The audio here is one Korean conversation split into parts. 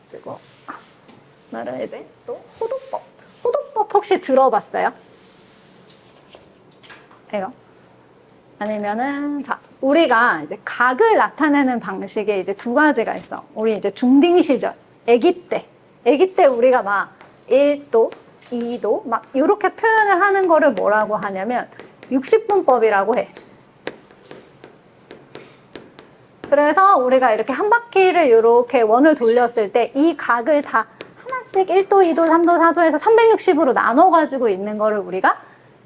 그리고 오늘은 이제 또 호도법. 호도법 혹시 들어봤어요? 이거. 아니면은, 자, 우리가 이제 각을 나타내는 방식에 이제 두 가지가 있어. 우리 이제 중딩 시절, 아기 때 우리가 막 1도, 2도, 막 이렇게 표현을 하는 거를 뭐라고 하냐면 60분법이라고 해. 그래서 우리가 이렇게 한 바퀴를 이렇게 원을 돌렸을 때 이 각을 다 하나씩 1도, 2도, 3도, 4도에서 360으로 나눠가지고 있는 거를 우리가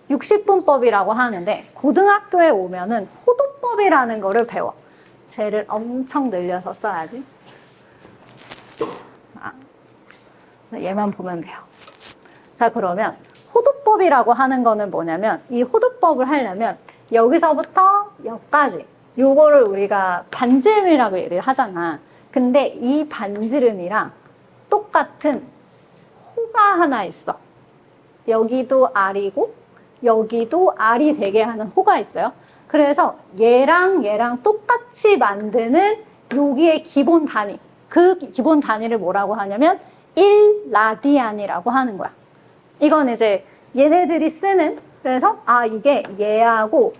60분법이라고 하는데 고등학교에 오면은 호도법이라는 거를 배워. 쟤를 엄청 늘려서 써야지. 얘만 보면 돼요. 자, 그러면 호도법이라고 하는 거는 뭐냐면 이 호도법을 하려면 여기서부터 여기까지 요거를 우리가 반지름이라고 얘기를 하잖아. 근데 이 반지름이랑 똑같은 호가 하나 있어. 여기도 R이고 여기도 R이 되게 하는 호가 있어요. 그래서 얘랑 똑같이 만드는 여기의 기본 단위. 그 기본 단위를 뭐라고 하냐면 1라디안이라고 하는 거야. 이건 이제 얘네들이 쓰는, 그래서 이게 얘하고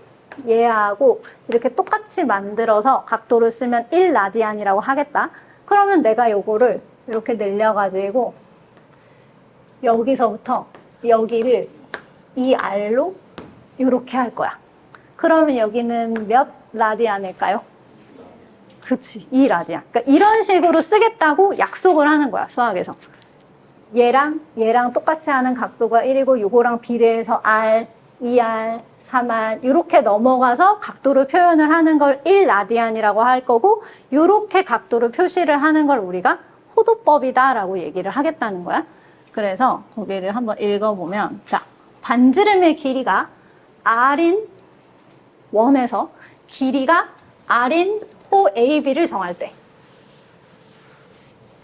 이렇게 똑같이 만들어서 각도를 쓰면 1라디안이라고 하겠다. 그러면 내가 요거를 이렇게 늘려가지고 여기서부터 여기를 2R로 이렇게 할 거야. 그러면 여기는 몇 라디안일까요? 그치, 2라디안. 그러니까 이런 식으로 쓰겠다고 약속을 하는 거야, 수학에서. 얘랑 똑같이 하는 각도가 1이고 요거랑 비례해서 R, 2R, 3R 이렇게 넘어가서 각도를 표현을 하는 걸 1라디안이라고 할 거고 이렇게 각도를 표시를 하는 걸 우리가 호도법이다라고 얘기를 하겠다는 거야. 그래서 거기를 한번 읽어보면, 자, 반지름의 길이가 R인 원에서 길이가 R인 호 AB를 정할 때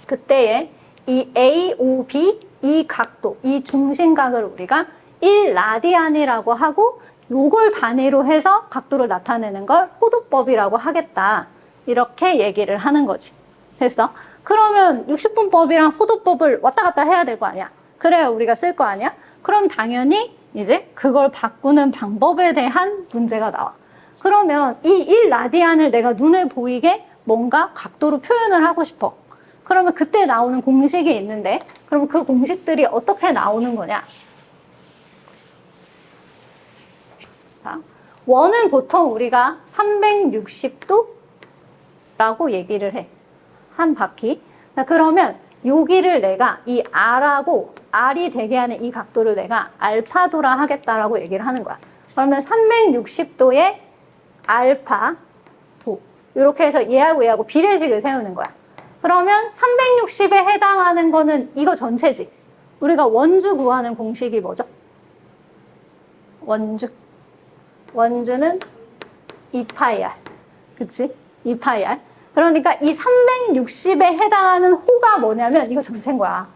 그때에 이 AOB, 이 각도, 이 중심각을 우리가 1라디안이라고 하고 요걸 단위로 해서 각도를 나타내는 걸 호도법이라고 하겠다. 이렇게 얘기를 하는 거지. 됐어? 그러면 60분법이랑 호도법을 왔다 갔다 해야 될 거 아니야? 그래야 우리가 쓸 거 아니야? 그럼 당연히 이제 그걸 바꾸는 방법에 대한 문제가 나와. 그러면 이 1라디안을 내가 눈에 보이게 뭔가 각도로 표현을 하고 싶어. 그러면 그때 나오는 공식이 있는데 그럼 그 공식들이 어떻게 나오는 거냐? 자, 원은 보통 우리가 360도라고 얘기를 해. 한 바퀴. 자, 그러면 여기를 내가 이 R하고 R이 되게 하는 이 각도를 내가 알파도라 하겠다라고 얘기를 하는 거야. 그러면 360도의 알파도. 이렇게 해서 얘하고 비례식을 세우는 거야. 그러면 360에 해당하는 거는 이거 전체지. 우리가 원주 구하는 공식이 뭐죠? 원주는 2파이R. 그치? 2파이R. 그러니까 이 360에 해당하는 호가 뭐냐면 이거 전체인 거야.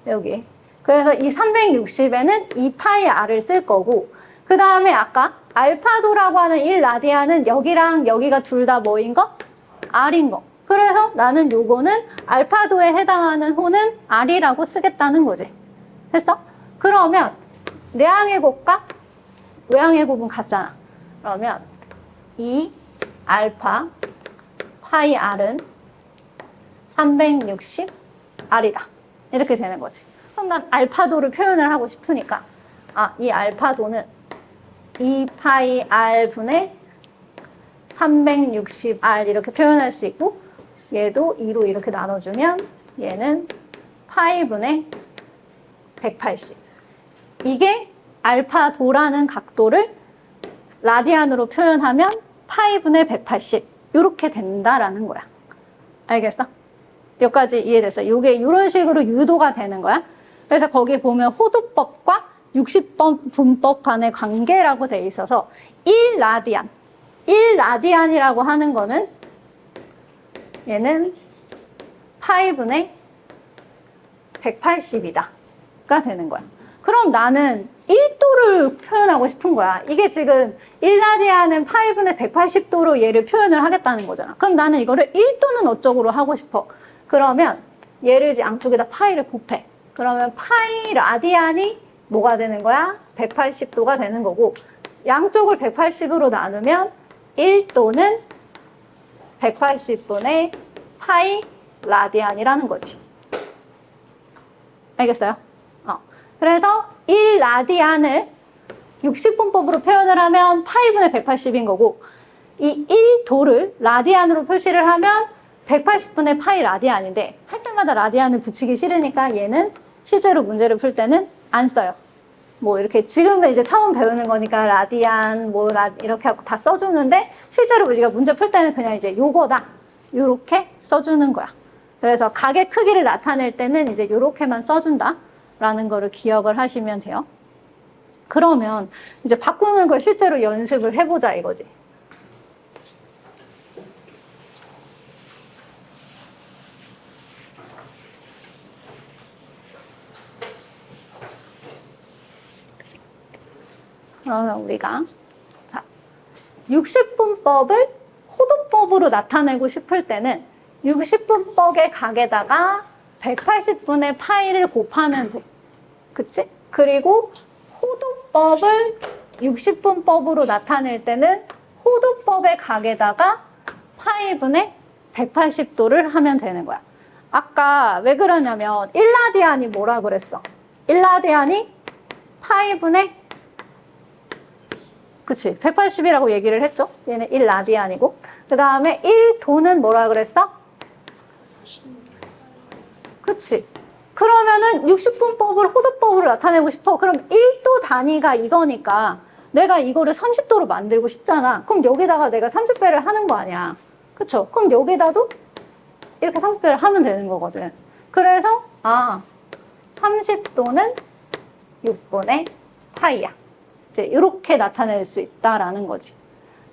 여기. 그래서 이 360에는 2파이R을 쓸 거고 그 다음에 아까 알파도라고 하는 1라디안은 여기랑 여기가 둘 다 뭐인 거? R인 거. 그래서 나는 요거는 알파도에 해당하는 호는 R이라고 쓰겠다는 거지. 됐어? 그러면 내항의 곱과 외항의 곱은 같잖아. 그러면 이 알파 파이 R은 360R이다. 이렇게 되는 거지. 그럼 난 알파도를 표현을 하고 싶으니까 이 알파도는 2파이 R 분의 360R 이렇게 표현할 수 있고 얘도 2로 이렇게 나눠주면 얘는 파이분의 180. 이게 알파도라는 각도를 라디안으로 표현하면 파이분의 180 이렇게 된다라는 거야. 알겠어? 여기까지 이해됐어? 이게 이런 식으로 유도가 되는 거야. 그래서 거기 보면 호도법과 60분법 간의 관계라고 돼 있어서 1라디안이라고 하는 거는 얘는 파이분의 180이다 가 되는 거야. 그럼 나는 1도를 표현하고 싶은 거야. 이게 지금 1라디안은 파이분의 180도로 얘를 표현을 하겠다는 거잖아. 그럼 나는 이거를 1도는 어쩌고로 하고 싶어. 그러면 얘를 양쪽에다 파이를 곱해. 그러면 파이 라디안이 뭐가 되는 거야? 180도가 되는 거고, 양쪽을 180으로 나누면 1도는 180분의 파이 라디안이라는 거지. 알겠어요? 그래서 1라디안을 60분법으로 표현을 하면 파이분의 180인 거고, 이 1도를 라디안으로 표시를 하면 180분의 파이 라디안인데, 할 때마다 라디안을 붙이기 싫으니까 얘는 실제로 문제를 풀 때는 안 써요. 뭐 이렇게 지금은 이제 처음 배우는 거니까 라디안 뭐 이렇게 하고 다 써주는데, 실제로 우리가 문제 풀 때는 그냥 이제 요거다 요렇게 써주는 거야. 그래서 각의 크기를 나타낼 때는 이제 요렇게만 써준다 라는 거를 기억을 하시면 돼요. 그러면 이제 바꾸는 걸 실제로 연습을 해보자 이거지. 그러면 우리가 자 60분법을 호도법으로 나타내고 싶을 때는 60분법의 각에다가 180분의 파이를 곱하면 돼. 그치? 그리고 호도법을 60분법으로 나타낼 때는 호도법의 각에다가 파이분의 180도를 하면 되는 거야. 아까 왜 그러냐면 1라디안이 뭐라 그랬어? 1라디안이 파이분의 그치? 180이라고 얘기를 했죠? 얘는 1라디안이고. 그 다음에 1도는 뭐라 그랬어? 그치? 그러면은 60분법을 호도법으로 나타내고 싶어. 그럼 1도 단위가 이거니까 내가 이거를 30도로 만들고 싶잖아. 그럼 여기다가 내가 30배를 하는 거 아니야. 그쵸? 그럼 여기다도 이렇게 30배를 하면 되는 거거든. 그래서 30도는 6분의 파이야. 이제 이렇게 나타낼 수 있다라는 거지.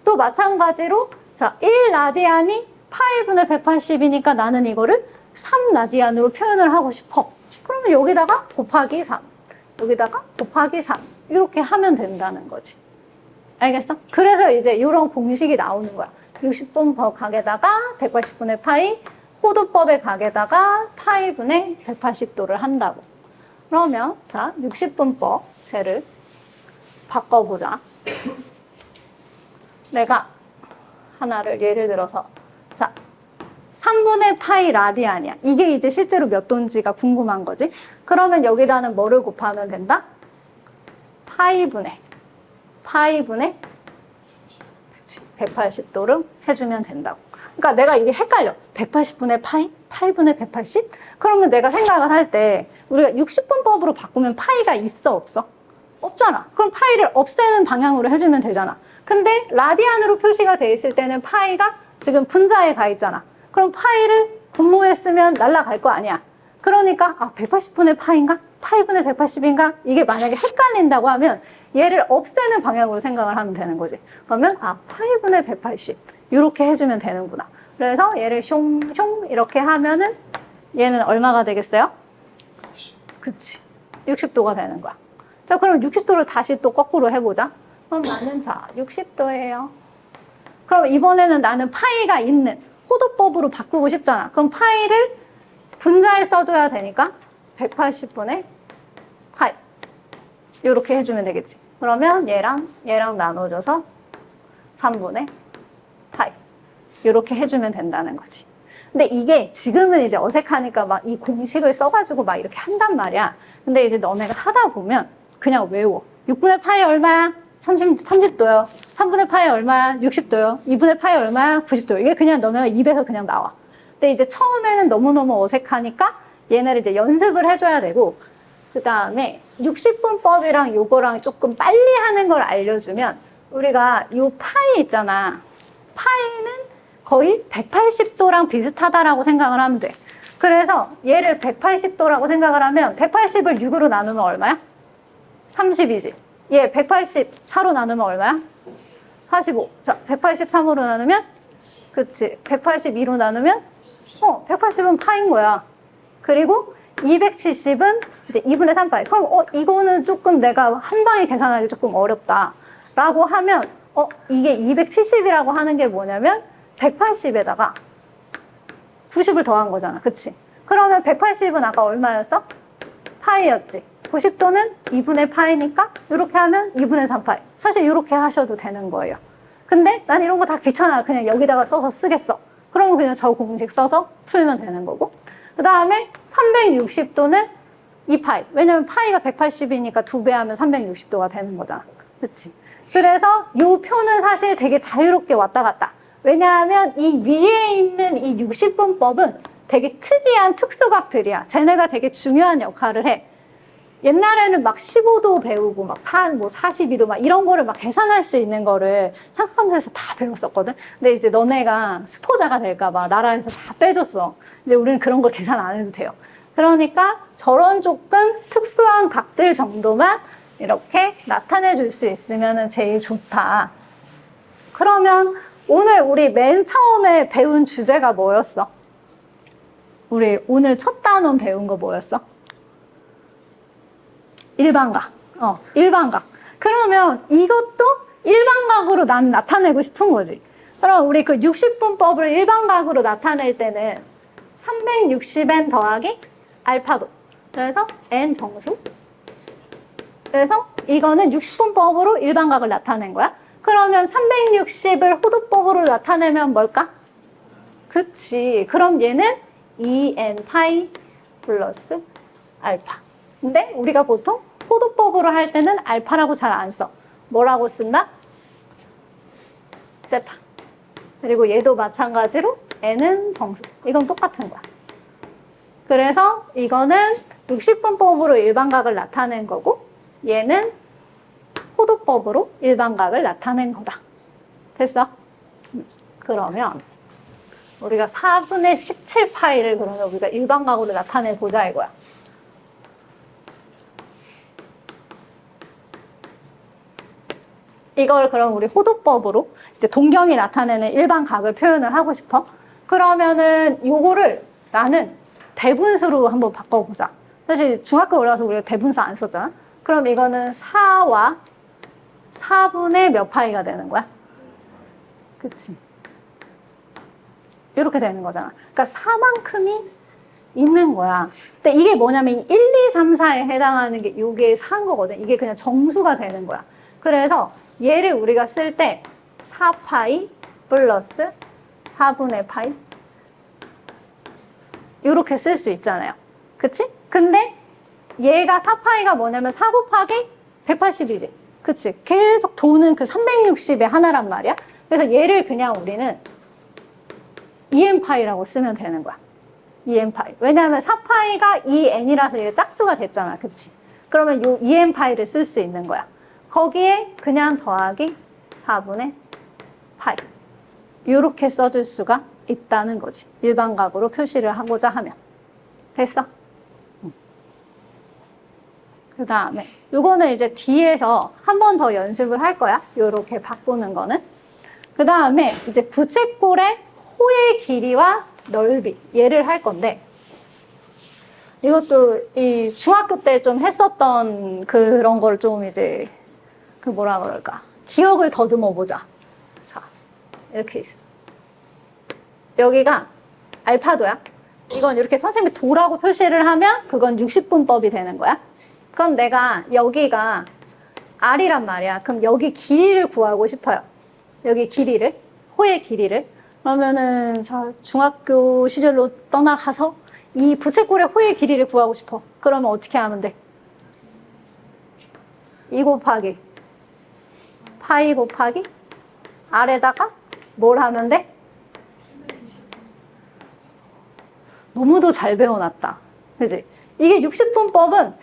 또 마찬가지로 자 1라디안이 파이분의 180이니까 나는 이거를 3라디안으로 표현을 하고 싶어. 그러면 여기다가 곱하기 3, 여기다가 곱하기 3 이렇게 하면 된다는 거지. 알겠어? 그래서 이제 이런 공식이 나오는 거야. 60분법 각에다가 180분의 파이, 호도법의 각에다가 파이분의 180도를 한다고. 그러면 자 60분법 쟤를 바꿔보자. 내가 하나를 예를 들어서 자 3분의 파이 라디안이야. 이게 이제 실제로 몇 도인지가 궁금한 거지. 그러면 여기다는 뭐를 곱하면 된다? 파이분의 그치, 180도를 해주면 된다고. 그러니까 내가 이게 헷갈려. 180분의 파이? 파이분의 180? 그러면 내가 생각을 할 때 우리가 60분법으로 바꾸면 파이가 있어 없어? 없잖아. 그럼 파이를 없애는 방향으로 해주면 되잖아. 근데 라디안으로 표시가 돼 있을 때는 파이가 지금 분자에 가 있잖아. 그럼 파이를 분모에 쓰면 날아갈 거 아니야. 그러니까 180분의 파인가? 파이분의 180인가? 이게 만약에 헷갈린다고 하면 얘를 없애는 방향으로 생각을 하면 되는 거지. 그러면 파이분의 180 이렇게 해주면 되는구나. 그래서 얘를 숑숑 이렇게 하면은 얘는 얼마가 되겠어요? 그치. 60도가 되는 거야. 자, 그럼 60도를 다시 또 거꾸로 해보자. 그럼 나는 자 60도예요. 그럼 이번에는 나는 파이가 있는 호도법으로 바꾸고 싶잖아. 그럼 파이를 분자에 써줘야 되니까 180분의 파이 이렇게 해주면 되겠지. 그러면 얘랑 나눠줘서 3분의 파이 이렇게 해주면 된다는 거지. 근데 이게 지금은 이제 어색하니까 막 이 공식을 써가지고 막 이렇게 한단 말이야. 근데 이제 너네가 하다 보면 그냥 외워. 6분의 파이 얼마야? 30도요. 3분의 파이 얼마야? 60도요. 2분의 파이 얼마야? 90도. 이게 그냥 너네가 입에서 그냥 나와. 근데 이제 처음에는 너무너무 어색하니까 얘네를 이제 연습을 해줘야 되고, 그 다음에 60분법이랑 요거랑 조금 빨리 하는 걸 알려주면 우리가 요 파이 있잖아. 파이는 거의 180도랑 비슷하다라고 생각을 하면 돼. 그래서 얘를 180도라고 생각을 하면 180을 6으로 나누면 얼마야? 30이지. 얘 184로 나누면 얼마야? 45. 자, 183으로 나누면? 그치. 182로 나누면? 180은 파인 거야. 그리고 270은 이제 2분의 3파이. 그럼 이거는 조금 내가 한 방에 계산하기 조금 어렵다. 라고 하면 이게 270이라고 하는 게 뭐냐면 180에다가 90을 더한 거잖아. 그치? 그러면 180은 아까 얼마였어? 파이였지. 90도는 2분의 파이니까 이렇게 하면 2분의 3파이. 사실 이렇게 하셔도 되는 거예요. 근데 난 이런 거 다 귀찮아. 그냥 여기다가 써서 쓰겠어. 그러면 그냥 저 공식 써서 풀면 되는 거고. 그 다음에 360도는 2파이. 왜냐면 파이가 180이니까 2배 하면 360도가 되는 거잖아. 그치? 그래서 이 표는 사실 되게 자유롭게 왔다 갔다. 왜냐하면 이 위에 있는 이 60분법은 되게 특이한 특수각들이야. 쟤네가 되게 중요한 역할을 해. 옛날에는 막 15도 배우고 막 42도 막 이런 거를 막 계산할 수 있는 거를 상수함수에서 다 배웠었거든. 근데 이제 너네가 수포자가 될까봐 나라에서 다 빼줬어. 이제 우리는 그런 걸 계산 안 해도 돼요. 그러니까 저런 조금 특수한 각들 정도만 이렇게 나타내 줄 수 있으면 제일 좋다. 그러면 오늘 우리 맨 처음에 배운 주제가 뭐였어? 우리 오늘 첫 단원 배운 거 뭐였어? 일반각. 일반각. 그러면 이것도 일반각으로 난 나타내고 싶은 거지. 그럼 우리 그 60분법을 일반각으로 나타낼 때는 360n 더하기 알파도. 그래서 n 정수. 그래서 이거는 60분법으로 일반각을 나타낸 거야. 그러면 360을 호도법으로 나타내면 뭘까? 그치. 그럼 얘는 2n 파이 플러스 알파. 근데 우리가 보통 호도법으로 할 때는 알파라고 잘 안 써. 뭐라고 쓴다? 세타. 그리고 얘도 마찬가지로 n은 정수. 이건 똑같은 거야. 그래서 이거는 60분법으로 일반각을 나타낸 거고 얘는 호도법으로 일반각을 나타낸 거다. 됐어? 그러면 우리가 4분의 17파이를 그러면 우리가 일반각으로 나타내 보자 이거야. 이걸 그럼 우리 호도법으로 이제 동경이 나타내는 일반각을 표현을 하고 싶어. 그러면은 요거를 나는 대분수로 한번 바꿔보자. 사실 중학교 올라와서 우리가 대분수 안 썼잖아. 그럼 이거는 4와 4분의 몇 파이가 되는 거야? 그치? 이렇게 되는 거잖아. 그러니까 4만큼이 있는 거야. 근데 이게 뭐냐면 1, 2, 3, 4에 해당하는 게 이게 4인 거거든. 이게 그냥 정수가 되는 거야. 그래서 얘를 우리가 쓸 때 4파이 플러스 4분의 파이 이렇게 쓸 수 있잖아요. 그치? 근데 얘가 4파이가 뭐냐면 4 곱하기 180이지. 그치? 계속 도는 그 360의 하나란 말이야. 그래서 얘를 그냥 우리는 2n파이라고 쓰면 되는 거야. 2n파이. 왜냐하면 4파이가 2n이라서 얘가 짝수가 됐잖아. 그치? 그러면 요 2n파이를 쓸 수 있는 거야. 거기에 그냥 더하기 4분의 파이. 이렇게 써줄 수가 있다는 거지. 일반각으로 표시를 하고자 하면. 됐어? 그 다음에 요거는 이제 뒤에서 한 번 더 연습을 할 거야. 요렇게 바꾸는 거는. 그 다음에 이제 부채꼴의 호의 길이와 넓이 얘를 할 건데 이것도 이 중학교 때 좀 했었던 그런 걸 좀 이제 그 뭐라 그럴까 기억을 더듬어 보자. 자, 이렇게 있어. 여기가 알파도야. 이건 이렇게 선생님이 도라고 표시를 하면 그건 60분법이 되는 거야. 그럼 내가 여기가 R이란 말이야. 그럼 여기 길이를 구하고 싶어요. 여기 길이를, 호의 길이를. 그러면은 저 중학교 시절로 떠나가서 이 부채꼴의 호의 길이를 구하고 싶어. 그러면 어떻게 하면 돼? 2 곱하기 파이 곱하기 R에다가 뭘 하면 돼? 너무도 잘 배워놨다. 그지? 이게 60분법은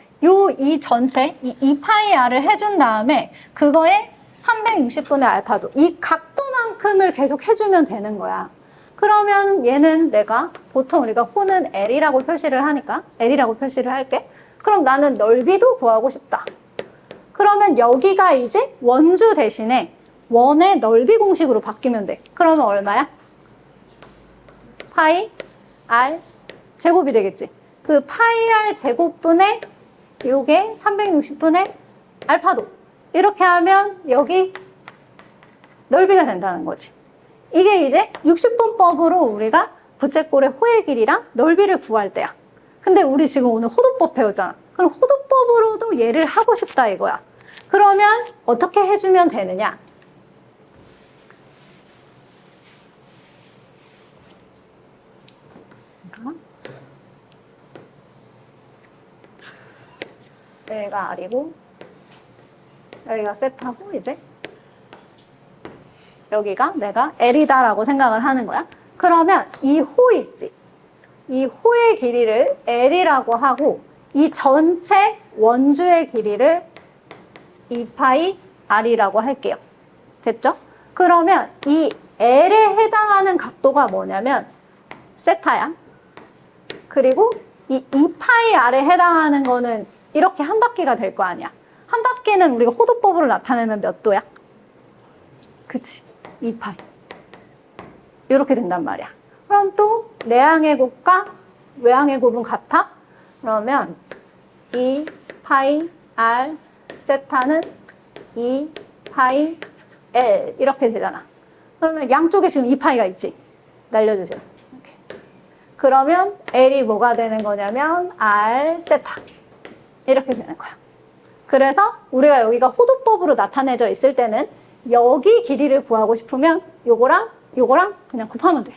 이 전체, 이 2파이 R을 해준 다음에 그거에 360분의 알파도, 이 각도만큼을 계속 해주면 되는 거야. 그러면 얘는 내가, 보통 우리가 호는 L이라고 표시를 하니까, L이라고 표시를 할게. 그럼 나는 넓이도 구하고 싶다. 그러면 여기가 이제 원주 대신에 원의 넓이 공식으로 바뀌면 돼. 그러면 얼마야? 파이 R 제곱이 되겠지. 그 파이 R 제곱분의 요게 360분의 알파도. 이렇게 하면 여기 넓이가 된다는 거지. 이게 이제 60분법으로 우리가 부채꼴의 호의 길이랑 넓이를 구할 때야. 근데 우리 지금 오늘 호도법 배우잖아. 그럼 호도법으로도 얘를 하고 싶다 이거야. 그러면 어떻게 해주면 되느냐? 여기가 R이고 여기가 세타고 이제 여기가 내가 L이다라고 생각을 하는 거야. 그러면 이 호 있지? 이 호의 길이를 L이라고 하고 이 전체 원주의 길이를 2파이 R이라고 할게요. 됐죠? 그러면 이 L에 해당하는 각도가 뭐냐면 세타야. 그리고 이 2파이 R에 해당하는 거는 이렇게 한 바퀴가 될 거 아니야. 한 바퀴는 우리가 호도법으로 나타내면 몇 도야? 그치, 2파이. 이렇게 된단 말이야. 그럼 또 내항의 곱과 외항의 곱은 같아? 그러면 2파이 R 세타는 2파이 L 이렇게 되잖아. 그러면 양쪽에 지금 2파이가 있지? 날려주세요. 이렇게. 그러면 L이 뭐가 되는 거냐면 R 세타 이렇게 되는 거야. 그래서 우리가 여기가 호도법으로 나타내져 있을 때는 여기 길이를 구하고 싶으면 요거랑 요거랑 그냥 곱하면 돼.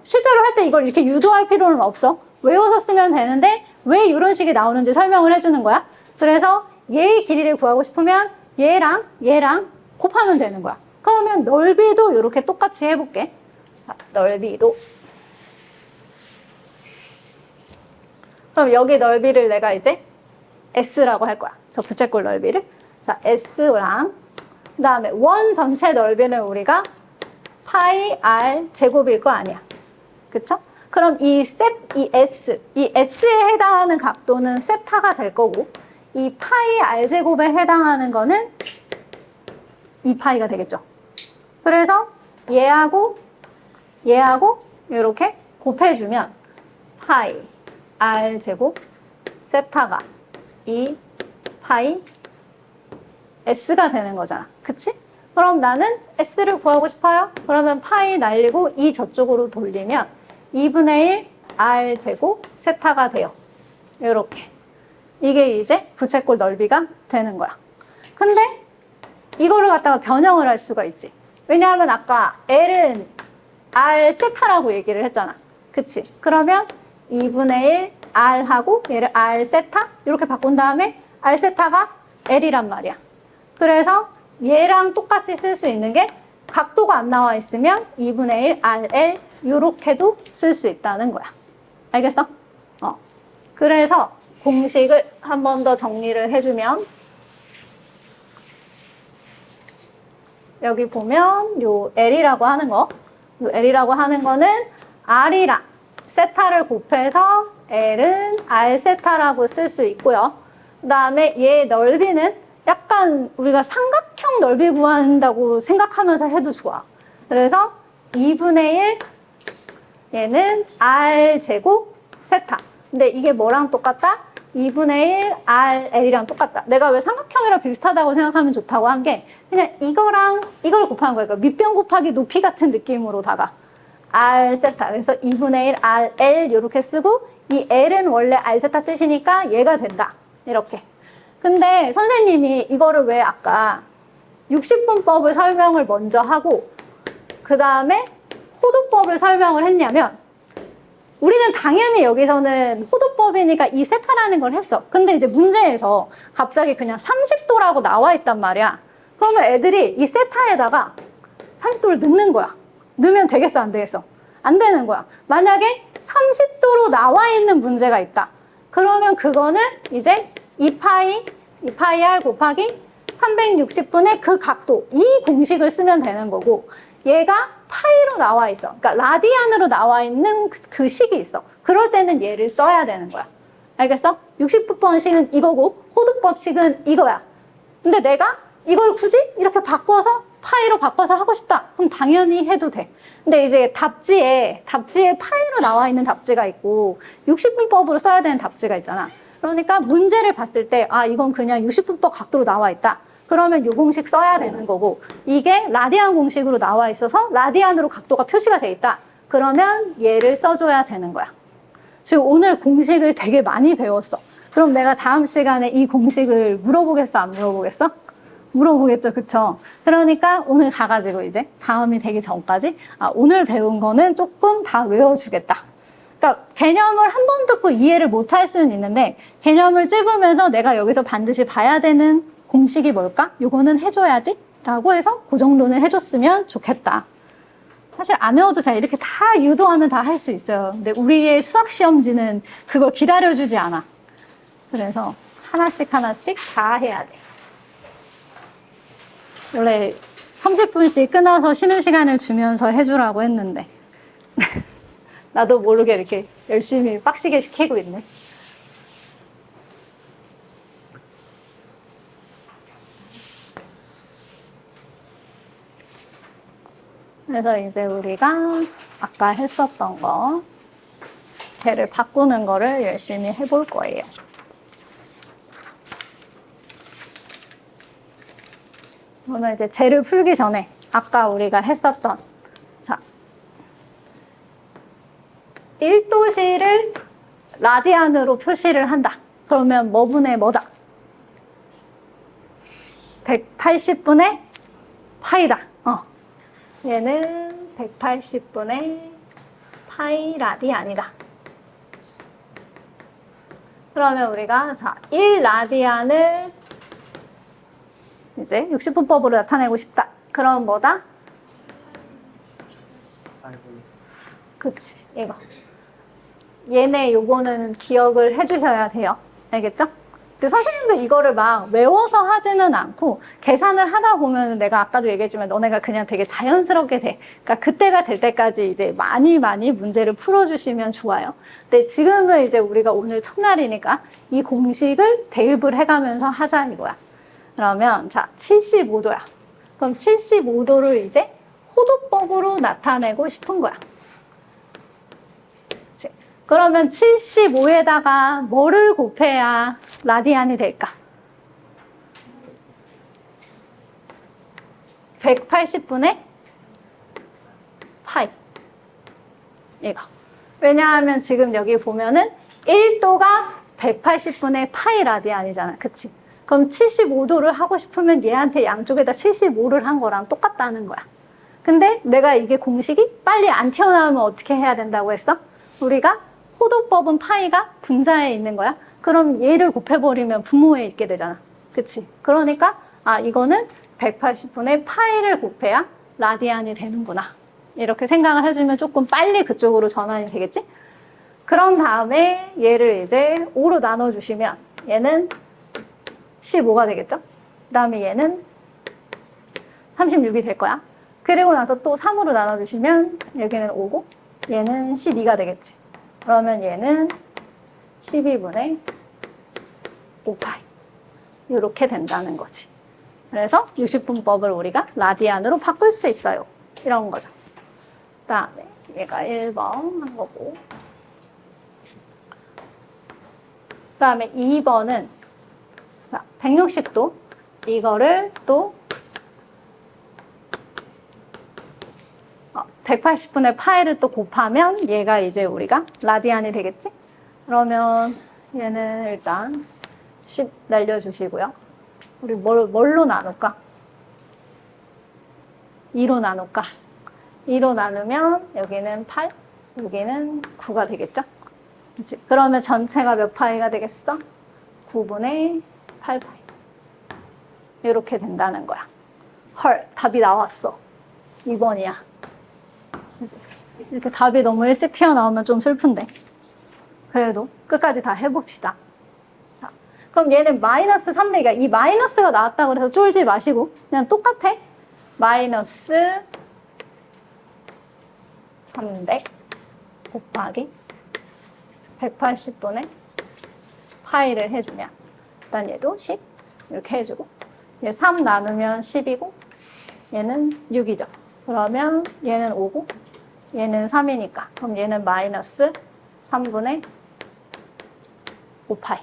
실제로 할 때 이걸 이렇게 유도할 필요는 없어. 외워서 쓰면 되는데 왜 이런 식이 나오는지 설명을 해주는 거야. 그래서 얘의 길이를 구하고 싶으면 얘랑 얘랑 곱하면 되는 거야. 그러면 넓이도 이렇게 똑같이 해볼게. 자, 넓이도. 그럼 여기 넓이를 내가 이제 S라고 할 거야. 저 부채꼴 넓이를. 자, S랑 그 다음에 원 전체 넓이는 우리가 파이 R 제곱일 거 아니야. 그쵸? 그럼 이 S에 해당하는 각도는 세타가 될 거고 이 파이 R 제곱에 해당하는 거는 2파이가 되겠죠. 그래서 얘하고 이렇게 곱해주면 파이 R 제곱 세타가 2파이 S가 되는 거잖아. 그치? 그럼 나는 S를 구하고 싶어요. 그러면 파이 날리고 이 저쪽으로 돌리면 2분의 1 R 제곱 세타가 돼요. 이렇게. 이게 이제 부채꼴 넓이가 되는 거야. 근데 이거를 갖다가 변형을 할 수가 있지. 왜냐하면 아까 L은 R 세타라고 얘기를 했잖아. 그치? 그러면 2분의 1 R하고 얘를 R 세타 이렇게 바꾼 다음에 R 세타가 L이란 말이야. 그래서 얘랑 똑같이 쓸 수 있는 게 각도가 안 나와 있으면 2분의 1 RL 이렇게도 쓸 수 있다는 거야. 알겠어? 그래서 공식을 한 번 더 정리를 해주면 여기 보면 요 L이라고 하는 거, 요 L이라고 하는 거는 R이랑 세타를 곱해서 L은 R 세타라고 쓸 수 있고요. 그 다음에 얘 넓이는 약간 우리가 삼각형 넓이 구한다고 생각하면서 해도 좋아. 그래서 2분의 1 얘는 R 제곱 세타. 근데 이게 뭐랑 똑같다? 2분의 1 RL이랑 똑같다. 내가 왜 삼각형이랑 비슷하다고 생각하면 좋다고 한 게 그냥 이거랑 이걸 곱하는 거야. 그러니까 밑변 곱하기 높이 같은 느낌으로다가 R 세타. 그래서 2분의 1 RL 이렇게 쓰고 이 L은 원래 R 세타 뜻이니까 얘가 된다. 이렇게. 근데 선생님이 이거를 왜 아까 60분법을 설명을 먼저 하고 그 다음에 호도법을 설명을 했냐면 우리는 당연히 여기서는 호도법이니까 이 세타라는 걸 했어. 근데 이제 문제에서 갑자기 그냥 30도라고 나와 있단 말이야. 그러면 애들이 이 세타에다가 30도를 넣는 거야. 넣으면 되겠어, 안 되겠어? 안 되는 거야. 만약에 30도로 나와 있는 문제가 있다. 그러면 그거는 이제 2파이 R 곱하기 360분의 그 각도, 이 공식을 쓰면 되는 거고 얘가 파이로 나와 있어. 그러니까 라디안으로 나와 있는 그 식이 있어. 그럴 때는 얘를 써야 되는 거야. 알겠어? 60분식은 이거고 호도법식은 이거야. 근데 내가 이걸 굳이 이렇게 바꿔서 파이로 바꿔서 하고 싶다. 그럼 당연히 해도 돼. 근데 이제 답지에 파이로 나와 있는 답지가 있고 60분법으로 써야 되는 답지가 있잖아. 그러니까 문제를 봤을 때 아 이건 그냥 60분법 각도로 나와 있다. 그러면 이 공식 써야 되는 거고 이게 라디안 공식으로 나와 있어서 라디안으로 각도가 표시가 돼 있다. 그러면 얘를 써줘야 되는 거야. 지금 오늘 공식을 되게 많이 배웠어. 그럼 내가 다음 시간에 이 공식을 물어보겠어, 안 물어보겠어? 물어보겠죠, 그쵸? 그러니까 오늘 가가지고 이제 다음이 되기 전까지 오늘 배운 거는 조금 다 외워주겠다. 그러니까 개념을 한 번 듣고 이해를 못 할 수는 있는데 개념을 찍으면서 내가 여기서 반드시 봐야 되는 공식이 뭘까? 요거는 해줘야지 라고 해서 그 정도는 해줬으면 좋겠다. 사실 안 외워도 돼. 이렇게 다 유도하면 다 할 수 있어요. 근데 우리의 수학 시험지는 그걸 기다려주지 않아. 그래서 하나씩 하나씩 다 해야 돼. 원래 30분씩 끊어서 쉬는 시간을 주면서 해주라고 했는데 나도 모르게 이렇게 열심히 빡시게 시키고 있네. 그래서 이제 우리가 아까 했었던 거, 걔를 바꾸는 거를 열심히 해볼 거예요. 오늘 이제 쟤를 풀기 전에 아까 우리가 했었던, 자, 1도씨를 라디안으로 표시를 한다. 그러면 뭐 분의 뭐다? 180분의 파이다. 얘는 180분의 파이 라디안이다. 그러면 우리가 자 1라디안을 이제 60분법으로 나타내고 싶다. 그럼 뭐다? 그치, 이거. 얘네 요거는 기억을 해주셔야 돼요. 알겠죠? 근데 선생님도 이거를 막 외워서 하지는 않고 계산을 하다 보면 내가 아까도 얘기했지만 너네가 그냥 되게 자연스럽게 돼. 그러니까 그때가 될 때까지 이제 많이 문제를 풀어주시면 좋아요. 근데 지금은 이제 우리가 오늘 첫날이니까 이 공식을 대입을 해가면서 하자 이거야. 그러면 자 75도야. 그럼 75도를 이제 호도법으로 나타내고 싶은 거야. 그치? 그러면 75에다가 뭐를 곱해야 라디안이 될까? 180분의 파이. 이거. 왜냐하면 지금 여기 보면은 1도가 180분의 파이 라디안이잖아. 그치? 그럼 75도를 하고 싶으면 얘한테 양쪽에다 75를 한 거랑 똑같다는 거야. 근데 내가 이게 공식이 빨리 안 튀어나오면 어떻게 해야 된다고 했어? 우리가 호도법은 파이가 분자에 있는 거야. 그럼 얘를 곱해버리면 분모에 있게 되잖아. 그치? 그러니까 이거는 180분의 파이를 곱해야 라디안이 되는구나. 이렇게 생각을 해주면 조금 빨리 그쪽으로 전환이 되겠지? 그런 다음에 얘를 이제 5로 나눠주시면 얘는 15가 되겠죠? 그 다음에 얘는 36이 될 거야. 그리고 나서 또 3으로 나눠주시면 여기는 5고 얘는 12가 되겠지. 그러면 얘는 12분의 5파이. 이렇게 된다는 거지. 그래서 60분법을 우리가 라디안으로 바꿀 수 있어요. 이런 거죠. 그 다음에 얘가 1번 한 거고. 그 다음에 2번은 자, 160도. 이거를 또 180분의 파이를 또 곱하면 얘가 이제 우리가 라디안이 되겠지? 그러면 얘는 일단 10 날려주시고요. 우리 뭘로 나눌까? 2로 나눌까? 2로 나누면 여기는 8, 여기는 9가 되겠죠? 그치? 그러면 전체가 몇 파이가 되겠어? 9분의 8파이. 이렇게 된다는 거야. 헐, 답이 나왔어. 2번이야. 이렇게 답이 너무 일찍 튀어나오면 좀 슬픈데. 그래도 끝까지 다 해봅시다. 자, 그럼 얘는 마이너스 300이야. 이 마이너스가 나왔다고 해서 쫄지 마시고 그냥 똑같아. 마이너스 300 곱하기 180분의 파이를 해주면 일단 얘도 10 이렇게 해주고 얘 3 나누면 10이고 얘는 6이죠. 그러면 얘는 5고 얘는 3이니까 그럼 얘는 마이너스 3분의 5파이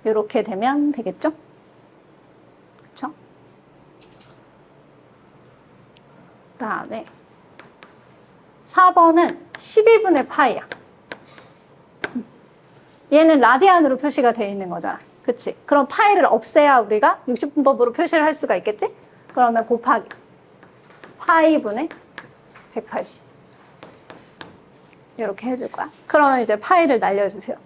이렇게 되면 되겠죠? 그쵸? 그 다음에 4번은 12분의 파이야. 얘는 라디안으로 표시가 되어 있는 거잖아. 그치? 그럼 파이를 없애야 우리가 60분법으로 표시를 할 수가 있겠지? 그러면 곱하기 파이분의 180 이렇게 해줄 거야. 그러면 이제 파이를 날려주세요.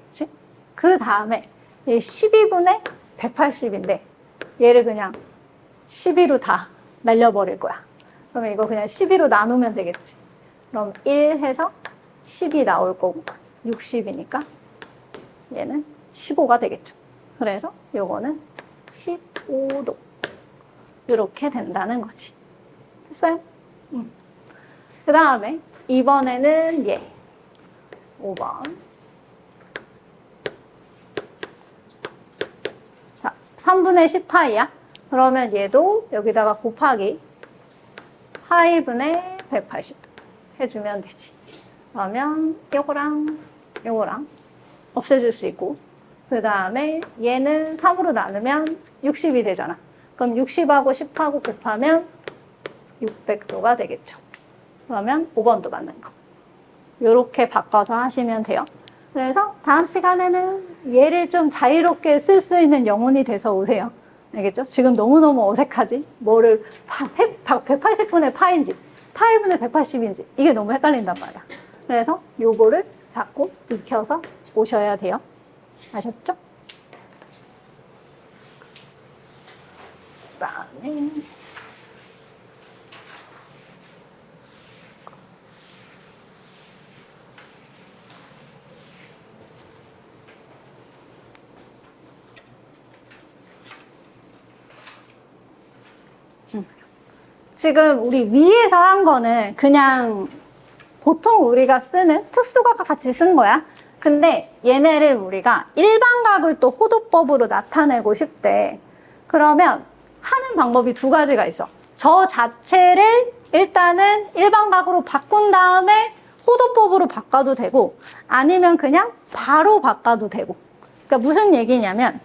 그치? 그 다음에 얘 12분의 180인데 얘를 그냥 12로 다 날려버릴 거야. 그러면 이거 그냥 12로 나누면 되겠지. 그럼 1 해서 10이 나올 거고 60이니까 얘는 15가 되겠죠. 그래서 요거는 15도 이렇게 된다는 거지. 됐어요? 그 다음에 이번에는 얘 5번. 자, 3분의 10파이야. 그러면 얘도 여기다가 곱하기 파이분의 180 해주면 되지. 그러면 요거랑 요거랑 없애줄 수 있고, 그 다음에 얘는 3으로 나누면 60이 되잖아. 그럼 60하고 10하고 곱하면 600도가 되겠죠. 그러면 5번도 맞는 거. 요렇게 바꿔서 하시면 돼요. 그래서 다음 시간에는 얘를 좀 자유롭게 쓸 수 있는 영혼이 돼서 오세요. 알겠죠? 지금 너무너무 어색하지? 뭐를 180분의 파인지 파이분의 180인지 이게 너무 헷갈린단 말이야. 그래서 요거를 자꾸 익혀서 오셔야 돼요. 아셨죠? 그다음에 지금 우리 위에서 한 거는 그냥 보통 우리가 쓰는 특수각과 같이 쓴 거야. 근데 얘네를 우리가 일반각을 또 호도법으로 나타내고 싶대. 그러면 하는 방법이 두 가지가 있어. 저 자체를 일단은 일반각으로 바꾼 다음에 호도법으로 바꿔도 되고, 아니면 그냥 바로 바꿔도 되고. 그러니까 무슨 얘기냐면,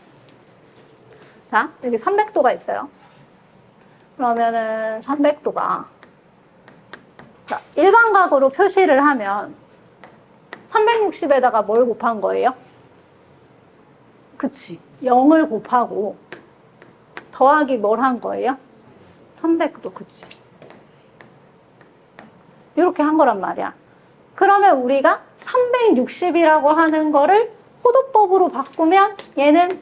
자, 여기 300도가 있어요. 그러면은 300도가 자, 일반각으로 표시를 하면 360에다가 뭘 곱한 거예요? 그치. 0을 곱하고 더하기 뭘 한 거예요? 300도, 그치. 이렇게 한 거란 말이야. 그러면 우리가 360이라고 하는 거를 호도법으로 바꾸면 얘는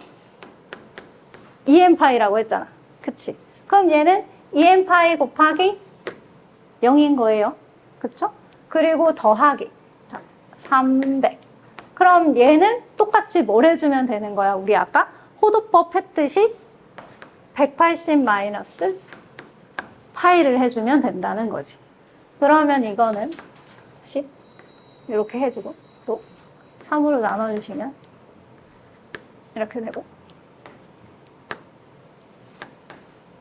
EM파이라고 했잖아. 그치. 그럼 얘는 EM파이 곱하기 0인 거예요. 그쵸? 그리고 더하기. 자, 300. 그럼 얘는 똑같이 뭘 해주면 되는 거야? 우리 아까 호도법 했듯이 180 마이너스 파이를 해주면 된다는 거지. 그러면 이거는 10 이렇게 해주고 또 3으로 나눠주시면 이렇게 되고,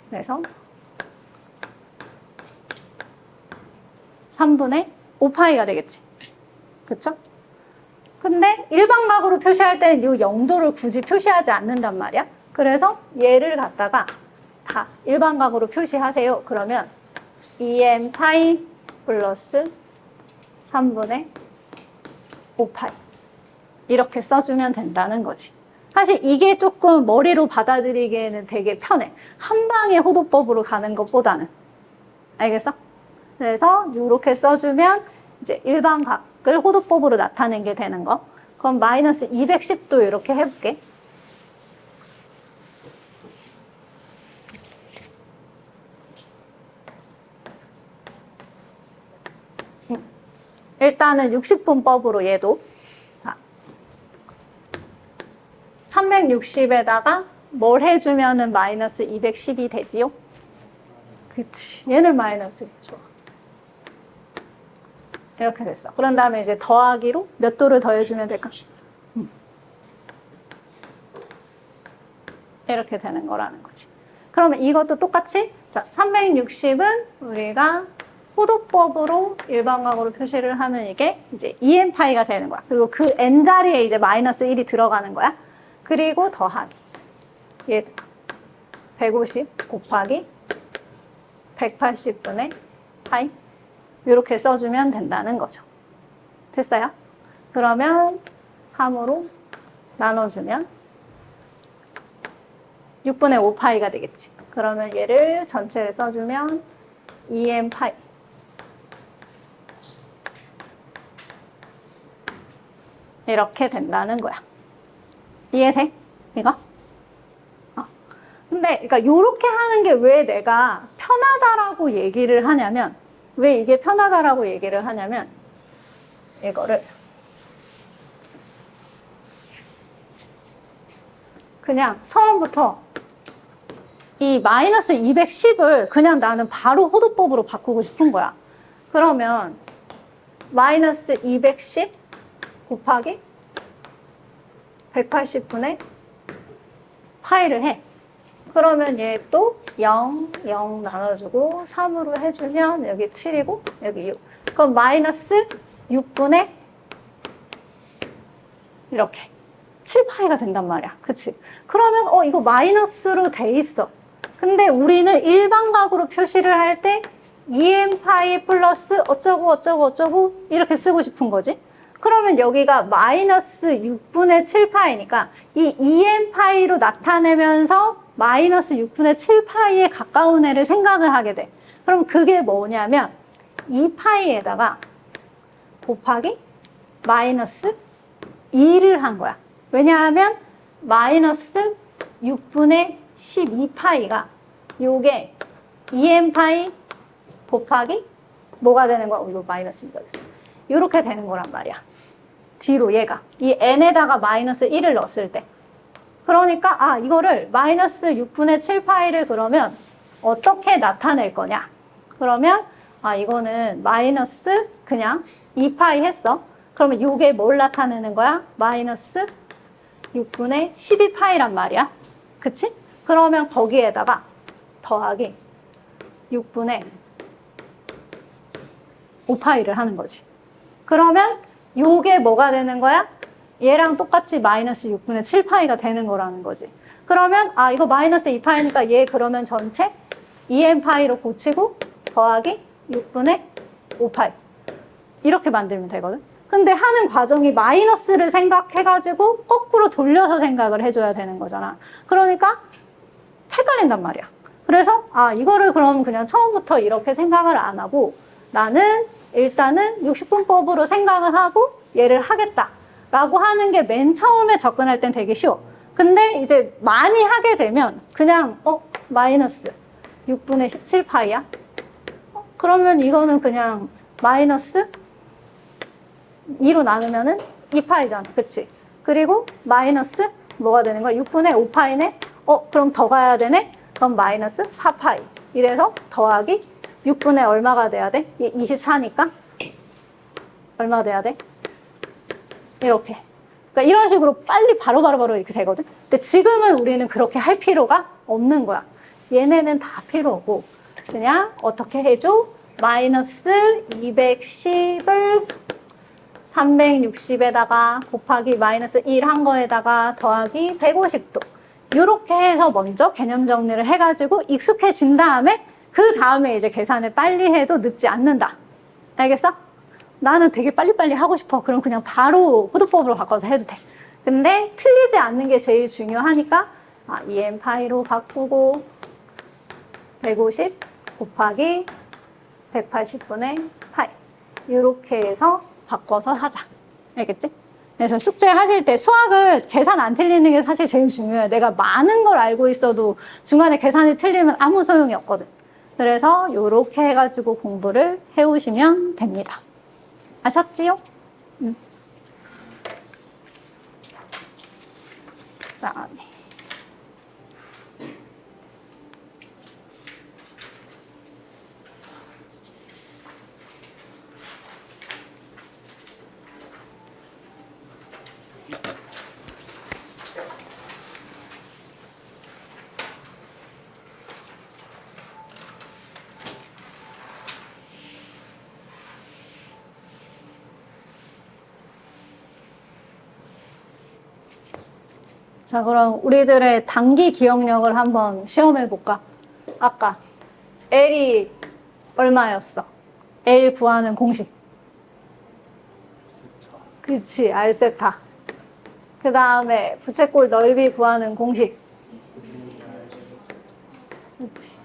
그래서 3분의 5파이가 되겠지. 그쵸? 근데 일반각으로 표시할 때는 이 0도를 굳이 표시하지 않는단 말이야. 그래서 얘를 갖다가 다 일반각으로 표시하세요. 그러면 2n 파이 플러스 3분의 5파이 이렇게 써주면 된다는 거지. 사실 이게 조금 머리로 받아들이기에는 되게 편해. 한 방에 호도법으로 가는 것보다는. 알겠어? 그래서 이렇게 써주면 이제 일반각을 호도법으로 나타낸 게 되는 거. 그럼 마이너스 210도 이렇게 해볼게. 일단은 60분법으로 얘도 자, 360에다가 뭘 해주면은 마이너스 210이 되지요? 그치. 얘를 마이너스 해줘. 이렇게 됐어. 그런 다음에 이제 더하기로 몇 도를 더해주면 될까? 이렇게 되는 거라는 거지. 그러면 이것도 똑같이 자, 360은 우리가 호도법으로 일반각으로 표시를 하면 이게 이제 EN파이가 되는 거야. 그리고 그 N 자리에 이제 마이너스 1이 들어가는 거야. 그리고 더하기. 얘 150 곱하기 180분의 파이 이렇게 써주면 된다는 거죠. 됐어요? 그러면 3으로 나눠주면 6분의 5파이가 되겠지. 그러면 얘를 전체를 써주면 2n 파이 이렇게 된다는 거야. 이해돼? 이거? 근데 그러니까 이렇게 하는 게 왜 내가 편하다라고 얘기를 하냐면, 왜 이게 편하다라고 얘기를 하냐면, 이거를 그냥 처음부터 이 마이너스 210을 그냥 나는 바로 호도법으로 바꾸고 싶은 거야. 그러면 마이너스 210 곱하기 180분의 파이를 해. 그러면 얘 또 0, 0 나눠주고 3으로 해주면 여기 7이고 여기 6. 그럼 마이너스 6분의 이렇게 7파이가 된단 말이야. 그치? 그러면 이거 마이너스로 돼 있어. 근데 우리는 일반각으로 표시를 할 때 2n파이 플러스 어쩌고 어쩌고 어쩌고 이렇게 쓰고 싶은 거지. 그러면 여기가 마이너스 6분의 7파이니까 이 2n파이로 나타내면서 마이너스 6분의 7파이에 가까운 애를 생각을 하게 돼. 그럼 그게 뭐냐면 2파이에다가 곱하기 마이너스 2를 한 거야. 왜냐하면 마이너스 6분의 12파이가 요게 2n파이 곱하기 뭐가 되는 거야? 이거 마이너스입니다. 이렇게 되는 거란 말이야. 뒤로 얘가 이 n에다가 마이너스 1을 넣었을 때. 그러니까 이거를 마이너스 6분의 7파이를 그러면 어떻게 나타낼 거냐? 그러면 이거는 마이너스 그냥 2파이 했어. 그러면 이게 뭘 나타내는 거야? 마이너스 6분의 12파이란 말이야. 그치? 그러면 거기에다가 더하기 6분의 5파이를 하는 거지. 그러면 요게 뭐가 되는 거야? 얘랑 똑같이 마이너스 6분의 7파이가 되는 거라는 거지. 그러면 이거 마이너스 2파이니까 얘 그러면 전체 2n파이로 고치고 더하기 6분의 5파이 이렇게 만들면 되거든. 근데 하는 과정이 마이너스를 생각해가지고 거꾸로 돌려서 생각을 해줘야 되는 거잖아. 그러니까 헷갈린단 말이야. 그래서 이거를 그럼 그냥 처음부터 이렇게 생각을 안 하고 나는 일단은 60분법으로 생각을 하고 얘를 하겠다라고 하는 게 맨 처음에 접근할 땐 되게 쉬워. 근데 이제 많이 하게 되면 그냥 마이너스 6분의 17파이야? 그러면 이거는 그냥 마이너스 2로 나누면은 2파이잖아. 그치? 그리고 마이너스 뭐가 되는 거야? 6분의 5파이네? 그럼 더 가야 되네? 그럼 마이너스 4파이. 이래서 더하기 6분의 얼마가 돼야 돼? 24니까? 얼마가 돼야 돼? 이렇게. 그러니까 이런 식으로 빨리 바로 이렇게 되거든. 근데 지금은 우리는 그렇게 할 필요가 없는 거야. 얘네는 다 필요 없고 그냥 어떻게 해줘? 마이너스 210을 360에다가 곱하기 마이너스 1 한 거에다가 더하기 150도. 이렇게 해서 먼저 개념 정리를 해가지고 익숙해진 다음에 그 다음에 이제 계산을 빨리 해도 늦지 않는다. 알겠어? 나는 되게 빨리빨리 하고 싶어. 그럼 그냥 바로 호도법으로 바꿔서 해도 돼. 근데 틀리지 않는 게 제일 중요하니까 2n파이로 바꾸고 150 곱하기 180분의 파이 이렇게 해서 바꿔서 하자. 알겠지? 그래서 숙제 하실 때 수학을 계산 안 틀리는 게 사실 제일 중요해요. 내가 많은 걸 알고 있어도 중간에 계산이 틀리면 아무 소용이 없거든. 그래서 이렇게 해가지고 공부를 해오시면 됩니다. 아셨지요? 그다음에 자, 그럼 우리들의 단기 기억력을 한번 시험해 볼까? 아까 L이 얼마였어? L 구하는 공식. 그치, R세타. 그 다음에 부채꼴 넓이 구하는 공식. 그치.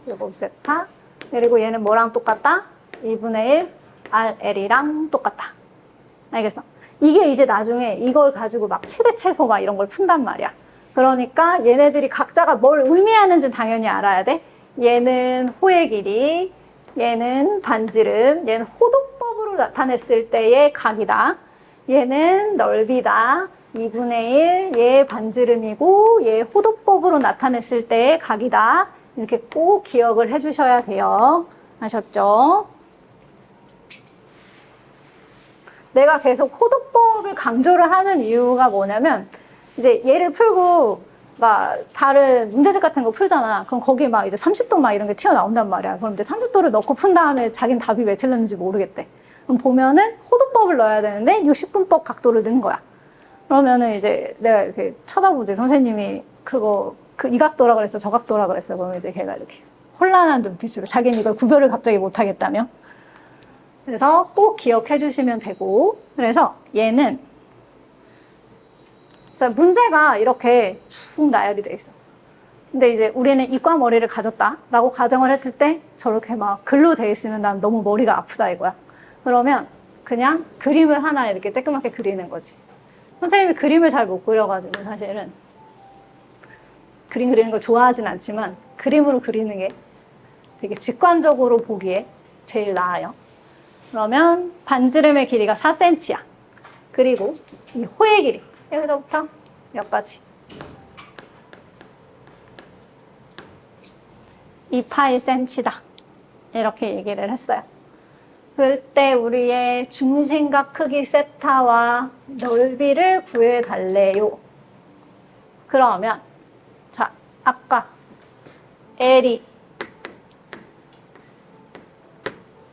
제곱 세타. 그리고 얘는 뭐랑 똑같다? 2분의 1 RL이랑 똑같다. 알겠어? 이게 이제 나중에 이걸 가지고 막 최대 최소 막 이런 걸 푼단 말이야. 그러니까 얘네들이 각자가 뭘 의미하는지 당연히 알아야 돼. 얘는 호의 길이, 얘는 반지름, 얘는 호도법으로 나타냈을 때의 각이다. 얘는 넓이다. 2분의 1, 얘 반지름이고 얘 호도법으로 나타냈을 때의 각이다. 이렇게 꼭 기억을 해주셔야 돼요. 아셨죠? 내가 계속 호도법을 강조를 하는 이유가 뭐냐면 이제 얘를 풀고 막 다른 문제집 같은 거 풀잖아. 그럼 거기에 막 이제 30도 막 이런 게 튀어나온단 말이야. 그럼 이제 30도를 넣고 푼 다음에 자기는 답이 왜 틀렸는지 모르겠대. 그럼 보면은 호도법을 넣어야 되는데 60분법 각도를 넣은 거야. 그러면은 이제 내가 이렇게 쳐다보지. 선생님이 그거 이 각도라 그랬어, 저 각도라 그랬어. 그러면 이제 걔가 이렇게 혼란한 눈빛으로 자기는 이걸 구별을 갑자기 못 하겠다며. 그래서 꼭 기억해 주시면 되고. 그래서 얘는 자, 문제가 이렇게 쭉 나열이 돼 있어. 근데 이제 우리는 이과 머리를 가졌다라고 가정을 했을 때 저렇게 막 글로 돼 있으면 난 너무 머리가 아프다 이거야. 그러면 그냥 그림을 하나 이렇게 쬐끄맣게 그리는 거지. 선생님이 그림을 잘 못 그려가지고 사실은 그림 그리는 걸 좋아하진 않지만 그림으로 그리는 게 되게 직관적으로 보기에 제일 나아요. 그러면 반지름의 길이가 4cm야. 그리고 이 호의 길이 여기서부터 여기까지 2파이cm다. 이렇게 얘기를 했어요. 그때 우리의 중심각 크기 세타와 넓이를 구해달래요. 그러면 자, 아까 L이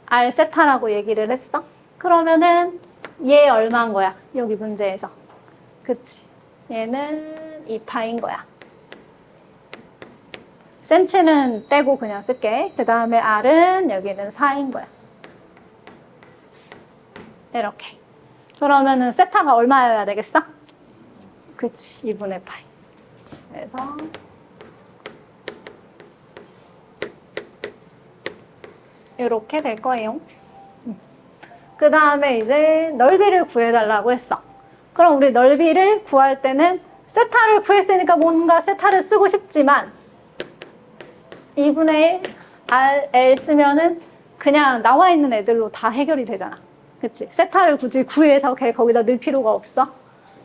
R 세타라고 얘기를 했어. 그러면은 얘 얼마인 거야? 여기 문제에서. 그치? 얘는 2파인 거야. 센치는 떼고 그냥 쓸게. 그 다음에 R은 여기는 4인 거야. 이렇게. 그러면은 세타가 얼마여야 되겠어? 그치, 2분의 파이. 그래서 이렇게 될 거예요. 그 다음에 이제 넓이를 구해달라고 했어. 그럼 우리 넓이를 구할 때는 세타를 구했으니까 뭔가 세타를 쓰고 싶지만 2분의 1 RL 쓰면은 그냥 나와 있는 애들로 다 해결이 되잖아. 그치? 세타를 굳이 구해서 거기다 넣을 필요가 없어.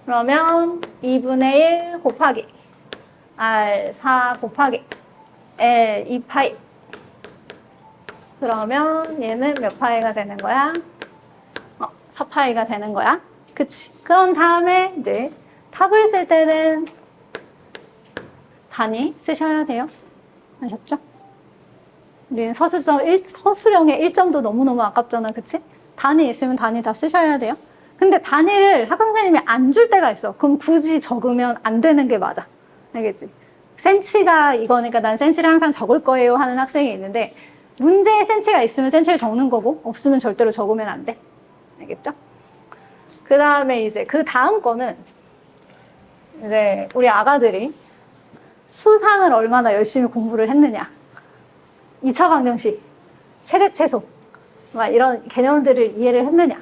그러면 2분의 1 곱하기 R 4 곱하기 L 2파이. 그러면 얘는 몇 파이가 되는 거야? 4파이가 되는 거야. 그치? 그런 다음에 이제 탑을 쓸 때는 단위 쓰셔야 돼요. 아셨죠? 우리는 서술형의 1점도 너무너무 아깝잖아. 그치? 단위 있으면 단위 다 쓰셔야 돼요. 근데 단위를 학교 선생님이 안 줄 때가 있어. 그럼 굳이 적으면 안 되는 게 맞아. 알겠지? 센치가 이거니까 난 센치를 항상 적을 거예요 하는 학생이 있는데 문제에 센치가 있으면 센치를 적는 거고 없으면 절대로 적으면 안 돼. 알겠죠? 그 다음에 이제 그 다음 거는 이제 우리 아가들이 수상을 얼마나 열심히 공부를 했느냐. 2차 방정식, 최대 최소 막 이런 개념들을 이해를 했느냐.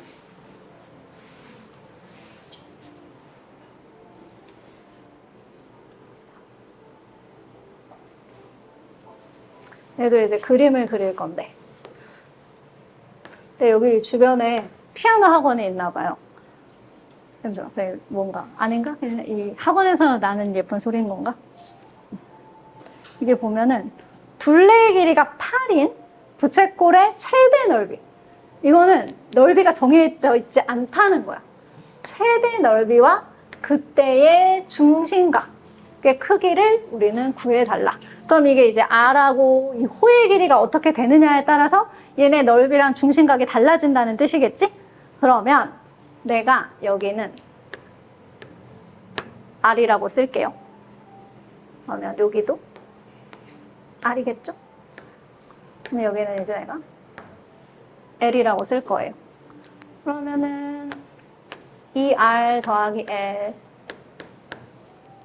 얘도 이제 그림을 그릴 건데. 근데 여기 주변에 피아노 학원이 있나 봐요. 그죠? 뭔가 아닌가? 이 학원에서 나는 예쁜 소리인 건가? 이게 보면은 둘레의 길이가 8인 부채꼴의 최대 넓이. 이거는 넓이가 정해져 있지 않다는 거야. 최대 넓이와 그때의 중심각의 크기를 우리는 구해달라. 그럼 이게 이제 R하고 이 호의 길이가 어떻게 되느냐에 따라서 얘네 넓이랑 중심각이 달라진다는 뜻이겠지? 그러면 내가 여기는 R이라고 쓸게요. 그러면 여기도 R이겠죠? 그럼 여기는 이제 내가 L이라고 쓸 거예요. 그러면은 2R 더하기 L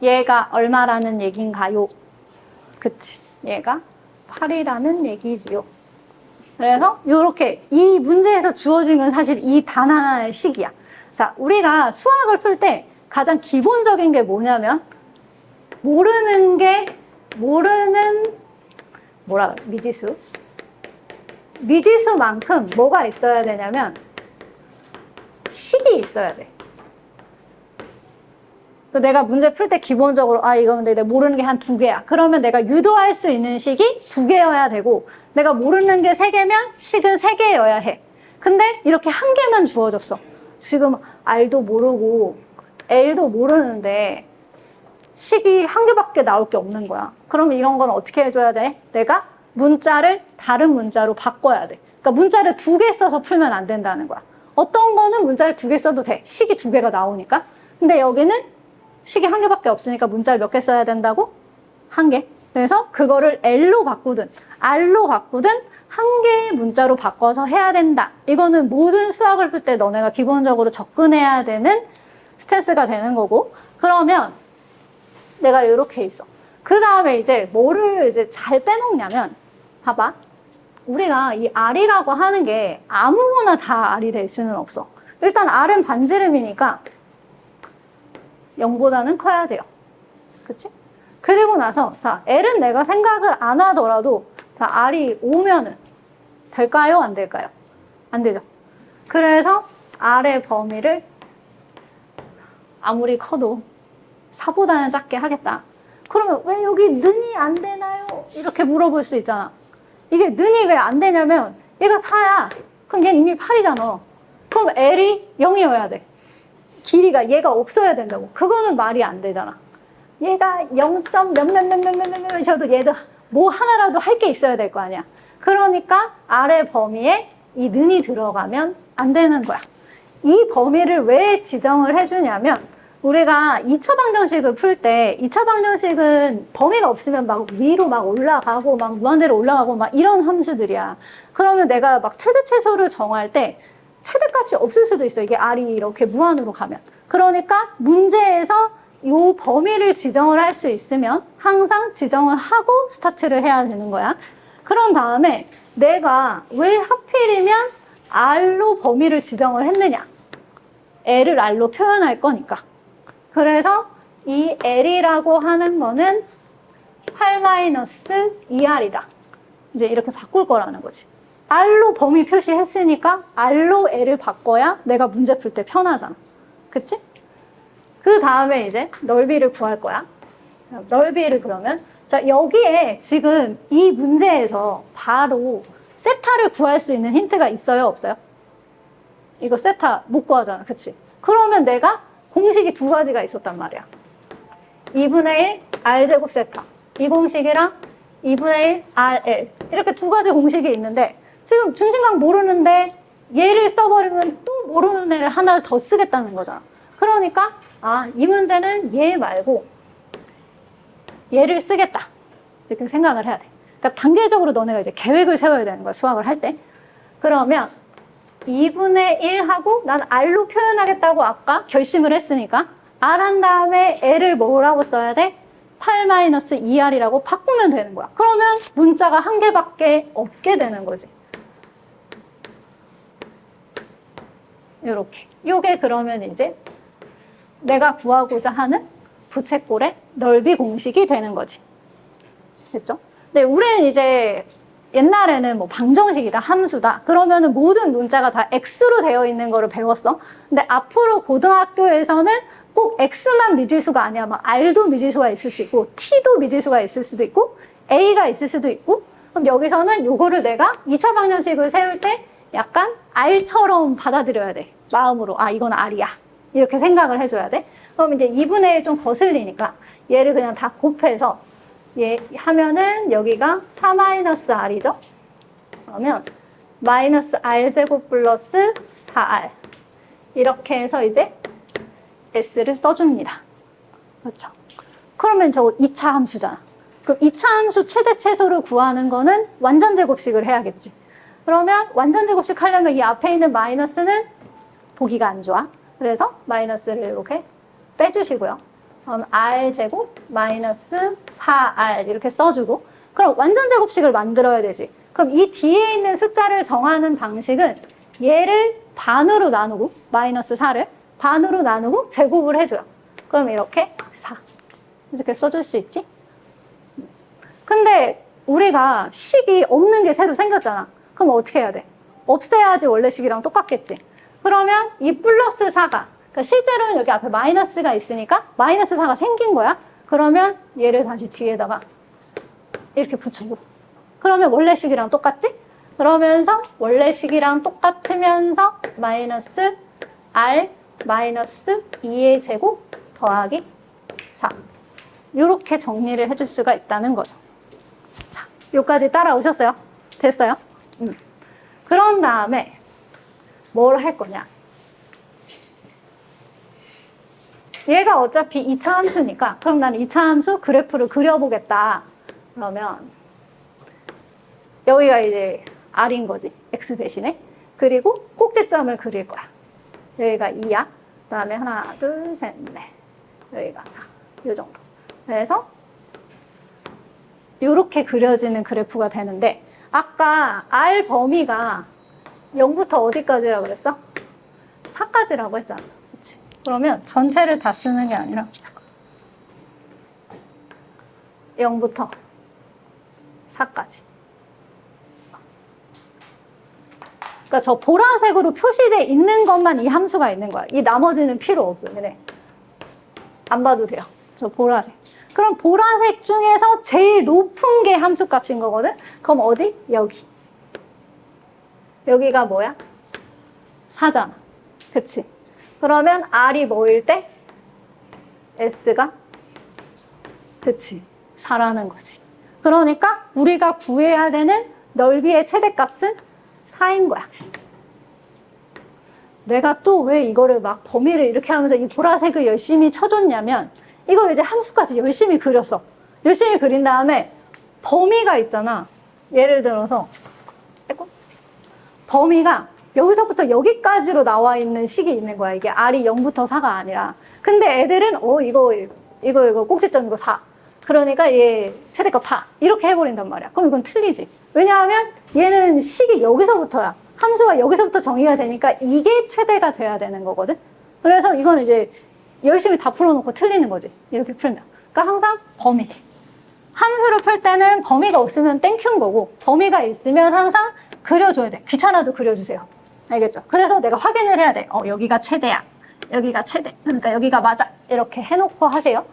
얘가 얼마라는 얘기인가요? 그치, 얘가 8이라는 얘기지요. 그래서 이렇게 이 문제에서 주어진 건 사실 이 단 하나의 식이야. 자, 우리가 수학을 풀 때 가장 기본적인 게 뭐냐면 모르는 미지수만큼 뭐가 있어야 되냐면 식이 있어야 돼. 내가 문제 풀 때 기본적으로 이건 내가 모르는 게 한 2개야. 그러면 내가 유도할 수 있는 식이 2개여야 되고 내가 모르는 게 3개면 식은 3개여야 해. 근데 이렇게 1개만 주어졌어. 지금 R도 모르고 L도 모르는데 식이 1개밖에 나올 게 없는 거야. 그러면 이런 건 어떻게 해줘야 돼? 내가 문자를 다른 문자로 바꿔야 돼. 그러니까 문자를 2개 써서 풀면 안 된다는 거야. 어떤 거는 문자를 2개 써도 돼. 식이 2개가 나오니까. 근데 여기는 식이 1개밖에 없으니까 문자를 몇 개 써야 된다고? 1개. 그래서 그거를 L로 바꾸든 R로 바꾸든 1개의 문자로 바꿔서 해야 된다. 이거는 모든 수학을 풀 때 너네가 기본적으로 접근해야 되는 스탠스가 되는 거고. 그러면 내가 이렇게 있어. 그 다음에 이제 뭐를 이제 잘 빼먹냐면 봐봐. 우리가 이 R이라고 하는 게 아무거나 다 R이 될 수는 없어. 일단 R은 반지름이니까 0보다는 커야 돼요. 그치? 그리고 나서 자, L은 내가 생각을 안 하더라도 자, R이 5면은 될까요? 안 될까요? 안 되죠. 그래서 R의 범위를 아무리 커도 4보다는 작게 하겠다. 그러면 왜 여기 는이 안 되나요? 이렇게 물어볼 수 있잖아. 이게 는이 왜 안 되냐면 얘가 4야. 그럼 얘는 이미 8이잖아. 그럼 L이 0이어야 돼. 길이가 얘가 없어야 된다고. 그거는 말이 안 되잖아. 얘가 0점 몇몇몇몇몇몇이셔도 얘도 뭐 하나라도 할 게 있어야 될 거 아니야. 그러니까 아래 범위에 이 는이 들어가면 안 되는 거야. 이 범위를 왜 지정을 해주냐면 우리가 2차 방정식을 풀 때 2차 방정식은 범위가 없으면 막 위로 막 올라가고 막 무한대로 올라가고 막 이런 함수들이야. 그러면 내가 막 최대 최소를 정할 때 최대값이 없을 수도 있어. 이게 R이 이렇게 무한으로 가면. 그러니까 문제에서 이 범위를 지정을 할 수 있으면 항상 지정을 하고 스타트를 해야 되는 거야. 그런 다음에 내가 왜 하필이면 R로 범위를 지정을 했느냐. L을 R로 표현할 거니까. 그래서 이 L이라고 하는 거는 8-2R이다. 이제 이렇게 바꿀 거라는 거지. R로 범위 표시했으니까 R로 L을 바꿔야 내가 문제 풀 때 편하잖아. 그치? 그 다음에 이제 넓이를 구할 거야. 넓이를 그러면 자 여기에 지금 이 문제에서 바로 세타를 구할 수 있는 힌트가 있어요? 없어요? 이거 세타 못 구하잖아. 그치? 그러면 내가 공식이 2가지가 있었단 말이야. 2분의 1 R제곱 세타. 이 공식이랑 2분의 1 RL. 이렇게 2가지 공식이 있는데 지금 중심각 모르는데 얘를 써버리면 또 모르는 애를 하나 더 쓰겠다는 거잖아. 그러니까 이 문제는 얘 말고 얘를 쓰겠다. 이렇게 생각을 해야 돼. 그러니까 단계적으로 너네가 이제 계획을 세워야 되는 거야. 수학을 할 때. 그러면 2분의 1하고 난 R로 표현하겠다고 아까 결심을 했으니까 R 한 다음에 L을 뭐라고 써야 돼? 8-2R이라고 바꾸면 되는 거야. 그러면 문자가 1개밖에 없게 되는 거지. 이렇게. 요게 그러면 이제 내가 구하고자 하는 부채꼴의 넓이 공식이 되는 거지. 됐죠? 근데 우리는 이제 옛날에는 뭐 방정식이다, 함수다. 그러면은 모든 문자가 다 X로 되어 있는 거를 배웠어. 근데 앞으로 고등학교에서는 꼭 X만 미지수가 아니야. 막 R도 미지수가 있을 수 있고, T도 미지수가 있을 수도 있고, A가 있을 수도 있고. 그럼 여기서는 요거를 내가 2차 방정식을 세울 때 약간 R처럼 받아들여야 돼. 마음으로. 이건 R이야. 이렇게 생각을 해줘야 돼. 그럼 이제 2분의 1 좀 거슬리니까 얘를 그냥 다 곱해서 얘 하면은 여기가 4-R이죠. 그러면 마이너스 R제곱 플러스 4R. 이렇게 해서 이제 S를 써줍니다. 그렇죠? 그러면 저거 2차 함수잖아. 그럼 이차함수 최대 최소를 구하는 거는 완전 제곱식을 해야겠지. 그러면 완전 제곱식 하려면 이 앞에 있는 마이너스는 보기가 안 좋아. 그래서 마이너스를 이렇게 빼주시고요. 그럼 r제곱 마이너스 4r 이렇게 써주고, 그럼 완전 제곱식을 만들어야 되지. 그럼 이 뒤에 있는 숫자를 정하는 방식은 얘를 반으로 나누고, 마이너스 4를 반으로 나누고 제곱을 해줘요. 그럼 이렇게 4 이렇게 써줄 수 있지. 근데 우리가 식이 없는 게 새로 생겼잖아. 그럼 어떻게 해야 돼? 없애야지 원래 식이랑 똑같겠지. 그러면 이 플러스 4가, 그러니까 실제로는 여기 앞에 마이너스가 있으니까 마이너스 4가 생긴 거야. 그러면 얘를 다시 뒤에다가 이렇게 붙여줘. 그러면 원래 식이랑 똑같지? 그러면서 원래 식이랑 똑같으면서 마이너스 r 마이너스 2의 제곱 더하기 4. 이렇게 정리를 해줄 수가 있다는 거죠. 자, 여기까지 따라오셨어요? 됐어요? 그런 다음에 뭘 할 거냐? 얘가 어차피 2차 함수니까 그럼 난 2차 함수 그래프를 그려보겠다. 그러면 여기가 이제 r인 거지. x 대신에. 그리고 꼭지점을 그릴 거야. 여기가 2야. 그 다음에 하나, 둘, 셋, 넷. 여기가 4. 이 정도. 그래서 이렇게 그려지는 그래프가 되는데, 아까 r 범위가 0부터 어디까지라고 그랬어? 4까지라고 했잖아. 그치? 그러면 전체를 다 쓰는 게 아니라 0부터 4까지. 그러니까 저 보라색으로 표시되어 있는 것만 이 함수가 있는 거야. 이 나머지는 필요 없어. 그래. 안 봐도 돼요. 저 보라색. 그럼 보라색 중에서 제일 높은 게 함수 값인 거거든? 그럼 어디? 여기. 여기가 뭐야? 4잖아. 그치? 그러면 R이 뭐일 때? S가? 그치? 4라는 거지. 그러니까 우리가 구해야 되는 넓이의 최대값은 4인 거야. 내가 또 왜 이거를 막 범위를 이렇게 하면서 이 보라색을 열심히 쳐줬냐면, 이걸 이제 함수까지 열심히 그렸어. 열심히 그린 다음에 범위가 있잖아. 예를 들어서 범위가 여기서부터 여기까지로 나와 있는 식이 있는 거야. 이게 R이 0부터 4가 아니라. 근데 애들은 이거 꼭지점 이거 4. 그러니까 얘 최대값 4. 이렇게 해버린단 말이야. 그럼 이건 틀리지. 왜냐하면 얘는 식이 여기서부터야. 함수가 여기서부터 정의가 되니까 이게 최대가 돼야 되는 거거든. 그래서 이건 이제 열심히 다 풀어놓고 틀리는 거지. 이렇게 풀면. 그러니까 항상 범위. 함수를 풀 때는 범위가 없으면 땡큐인 거고, 범위가 있으면 항상 그려줘야 돼. 귀찮아도 그려주세요. 알겠죠? 그래서 내가 확인을 해야 돼. 여기가 최대야. 여기가 최대. 그러니까 여기가 맞아. 이렇게 해놓고 하세요.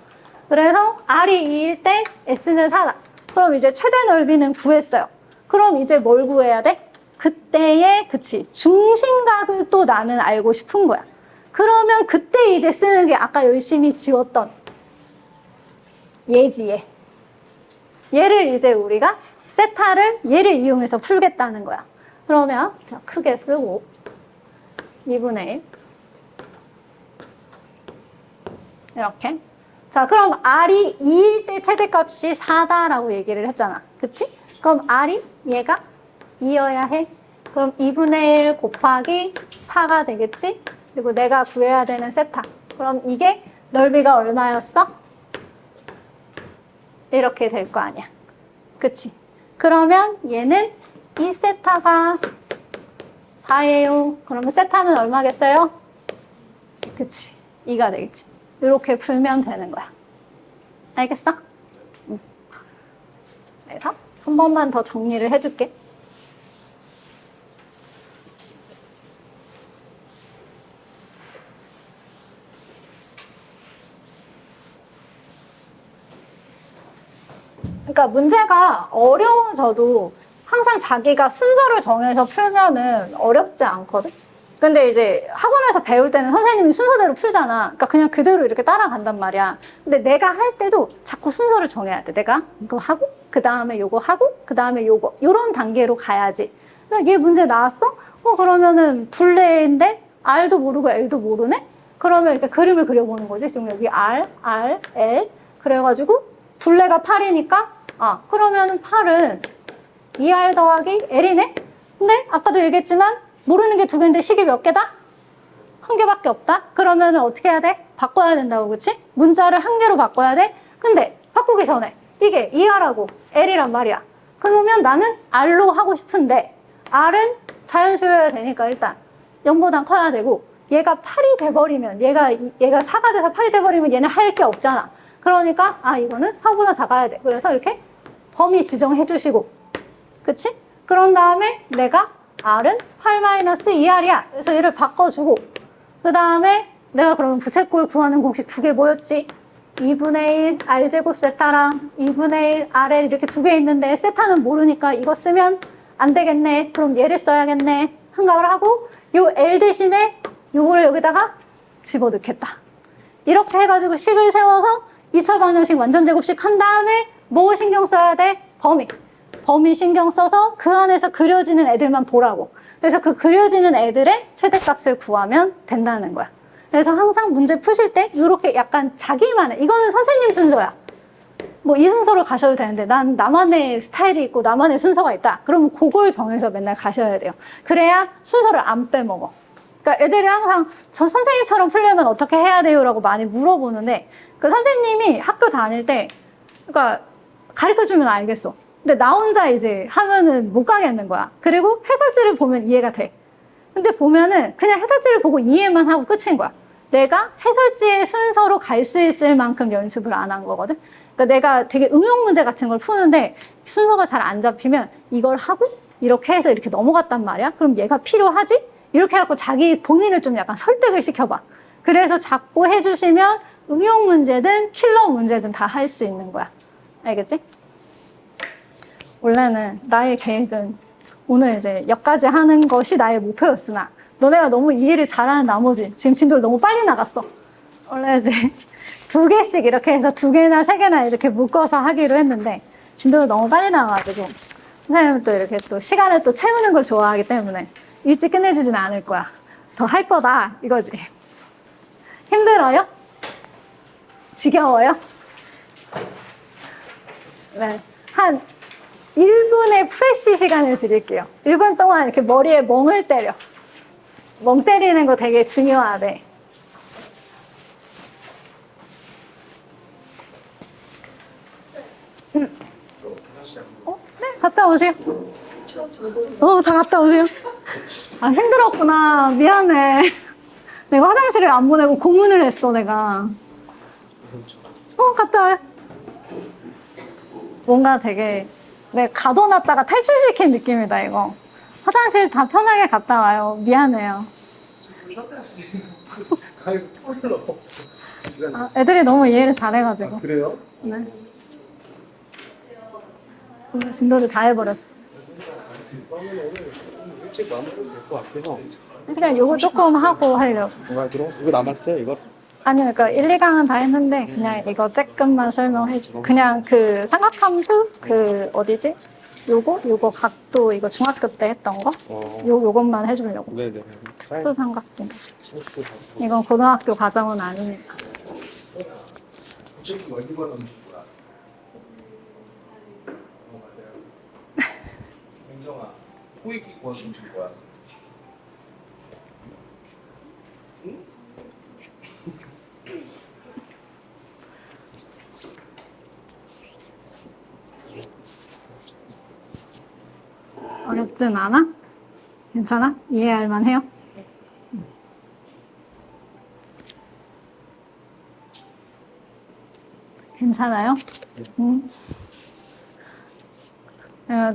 그래서 R이 2일 때 S는 4다. 그럼 이제 최대 넓이는 구했어요. 그럼 이제 뭘 구해야 돼? 그때의, 그치, 중심각을 또 나는 알고 싶은 거야. 그러면 그때 이제 쓰는 게 아까 열심히 지웠던 얘지, 얘. 얘를 이제 우리가 세타를 얘를 이용해서 풀겠다는 거야. 그러면 자, 크게 쓰고 2분의 1 이렇게. 자, 그럼 R이 2일 때 최대값이 4다라고 얘기를 했잖아. 그치? 그럼 R이 얘가 2여야 해. 그럼 2분의 1 곱하기 4가 되겠지? 그리고 내가 구해야 되는 세타. 그럼 이게 넓이가 얼마였어? 이렇게 될 거 아니야. 그치? 그러면 얘는 이 세타가 4예요. 그러면 세타는 얼마겠어요? 그치? 2가 되겠지. 이렇게 풀면 되는 거야. 알겠어? 그래서 한 번만 더 정리를 해줄게. 그러니까 문제가 어려워져도 항상 자기가 순서를 정해서 풀면은 어렵지 않거든? 근데 이제 학원에서 배울 때는 선생님이 순서대로 풀잖아. 그러니까 그냥 그대로 이렇게 따라간단 말이야. 근데 내가 할 때도 자꾸 순서를 정해야 돼. 내가 이거 하고, 그 다음에 요거 하고, 그 다음에 요거. 요런 단계로 가야지. 얘 문제 나왔어? 그러면은 둘레인데 R도 모르고 L도 모르네? 그러면 이렇게 그림을 그려보는 거지. 좀 여기 R, R, L. 그래가지고 둘레가 8이니까 아, 그러면 8은 2R 더하기 L이네? 근데 아까도 얘기했지만 모르는 게 두 개인데 식이 몇 개다? 한 개밖에 없다? 그러면 어떻게 해야 돼? 바꿔야 된다고, 그치? 문자를 한 개로 바꿔야 돼? 근데 바꾸기 전에 이게 2R하고 L이란 말이야. 그러면 나는 R로 하고 싶은데 R은 자연수여야 되니까 일단 0보단 커야 되고 얘가 8이 돼버리면 얘가 4가 돼서 8이 돼버리면 얘는 할 게 없잖아. 그러니까 아 이거는 4보다 작아야 돼. 그래서 이렇게 범위 지정해 주시고 그치? 그런 다음에 내가 R은 8-2R이야. 그래서 얘를 바꿔주고 그 다음에 내가 그러면 부채꼴 구하는 공식 두 개 뭐였지? 2분의 1 R제곱 세타랑 2분의 1 RL 이렇게 두 개 있는데 세타는 모르니까 이거 쓰면 안 되겠네. 그럼 얘를 써야겠네. 생각을 하고 요 L 대신에 요거를 여기다가 집어넣겠다. 이렇게 해가지고 식을 세워서 2차 방정식 완전 제곱식 한 다음에 뭐 신경 써야 돼? 범위 신경 써서 그 안에서 그려지는 애들만 보라고. 그래서 그 그려지는 애들의 최대값을 구하면 된다는 거야. 그래서 항상 문제 푸실 때 이렇게 약간 자기만의, 이거는 선생님 순서야. 뭐 이 순서로 가셔도 되는데 난 나만의 스타일이 있고 나만의 순서가 있다. 그러면 그걸 정해서 맨날 가셔야 돼요. 그래야 순서를 안 빼먹어. 그러니까 애들이 항상 저 선생님처럼 풀려면 어떻게 해야 돼요? 라고 많이 물어보는데 그 선생님이 학교 다닐 때 그러니까 가르쳐주면 알겠어. 근데 나 혼자 이제 하면은 못 가겠는 거야. 그리고 해설지를 보면 이해가 돼. 근데 보면은 그냥 해설지를 보고 이해만 하고 끝인 거야. 내가 해설지의 순서로 갈 수 있을 만큼 연습을 안 한 거거든. 그러니까 내가 되게 응용 문제 같은 걸 푸는데 순서가 잘 안 잡히면 이걸 하고 이렇게 해서 이렇게 넘어갔단 말이야. 그럼 얘가 필요하지? 이렇게 해갖고 자기 본인을 좀 약간 설득을 시켜봐. 그래서 자꾸 해주시면 응용 문제든 킬러 문제든 다 할 수 있는 거야. 알겠지? 원래는 나의 계획은 오늘 이제 여기까지 하는 것이 나의 목표였으나 너네가 너무 이해를 잘하는 나머지 지금 진도를 너무 빨리 나갔어. 원래 이제 2개씩 이렇게 해서 2개나 3개나 이렇게 묶어서 하기로 했는데 진도를 너무 빨리 나가가지고 선생님은 또 이렇게 또 시간을 또 채우는 걸 좋아하기 때문에 일찍 끝내주지는 않을 거야. 더 할 거다 이거지. 힘들어요? 지겨워요? 네. 한 1분의 프레쉬 시간을 드릴게요. 1분 동안 이렇게 머리에 멍을 때려. 멍 때리는 거 되게 중요하대. 네, 갔다 오세요. 다 갔다 오세요. 아, 힘들었구나. 미안해. 내가 화장실을 안 보내고 고문을 했어, 내가. 갔다 와요. 뭔가 되게 내가 가둬놨다가 탈출시킨 느낌이다, 이거. 화장실 다 편하게 갔다 와요. 미안해요. 애들이 너무 이해를 잘해가지고. 그래요? 네. 진도를 다 해버렸어. 그러면 오늘 일찍 마무리도 될 것 같아서 그냥 요거 조금 하고 하려고. 뭐가 들어? 이거 남았어요? 이거? 아니요, 그러니까 1, 2강은 다 했는데 그냥 이거 조금만 설명해줘. 그냥 그 삼각함수 그 어디지? 요거 각도 이거 중학교 때 했던 거? 요것만 해주려고. 네네. 특수 삼각도. 이건 고등학교 과정은 아니니까. 어차피 어디가 넘는 거야? 맞아요. 민정아, 호익이 구워 넘는 거야. 응? 어렵진 않아? 괜찮아? 이해할 만해요? 괜찮아요? 응.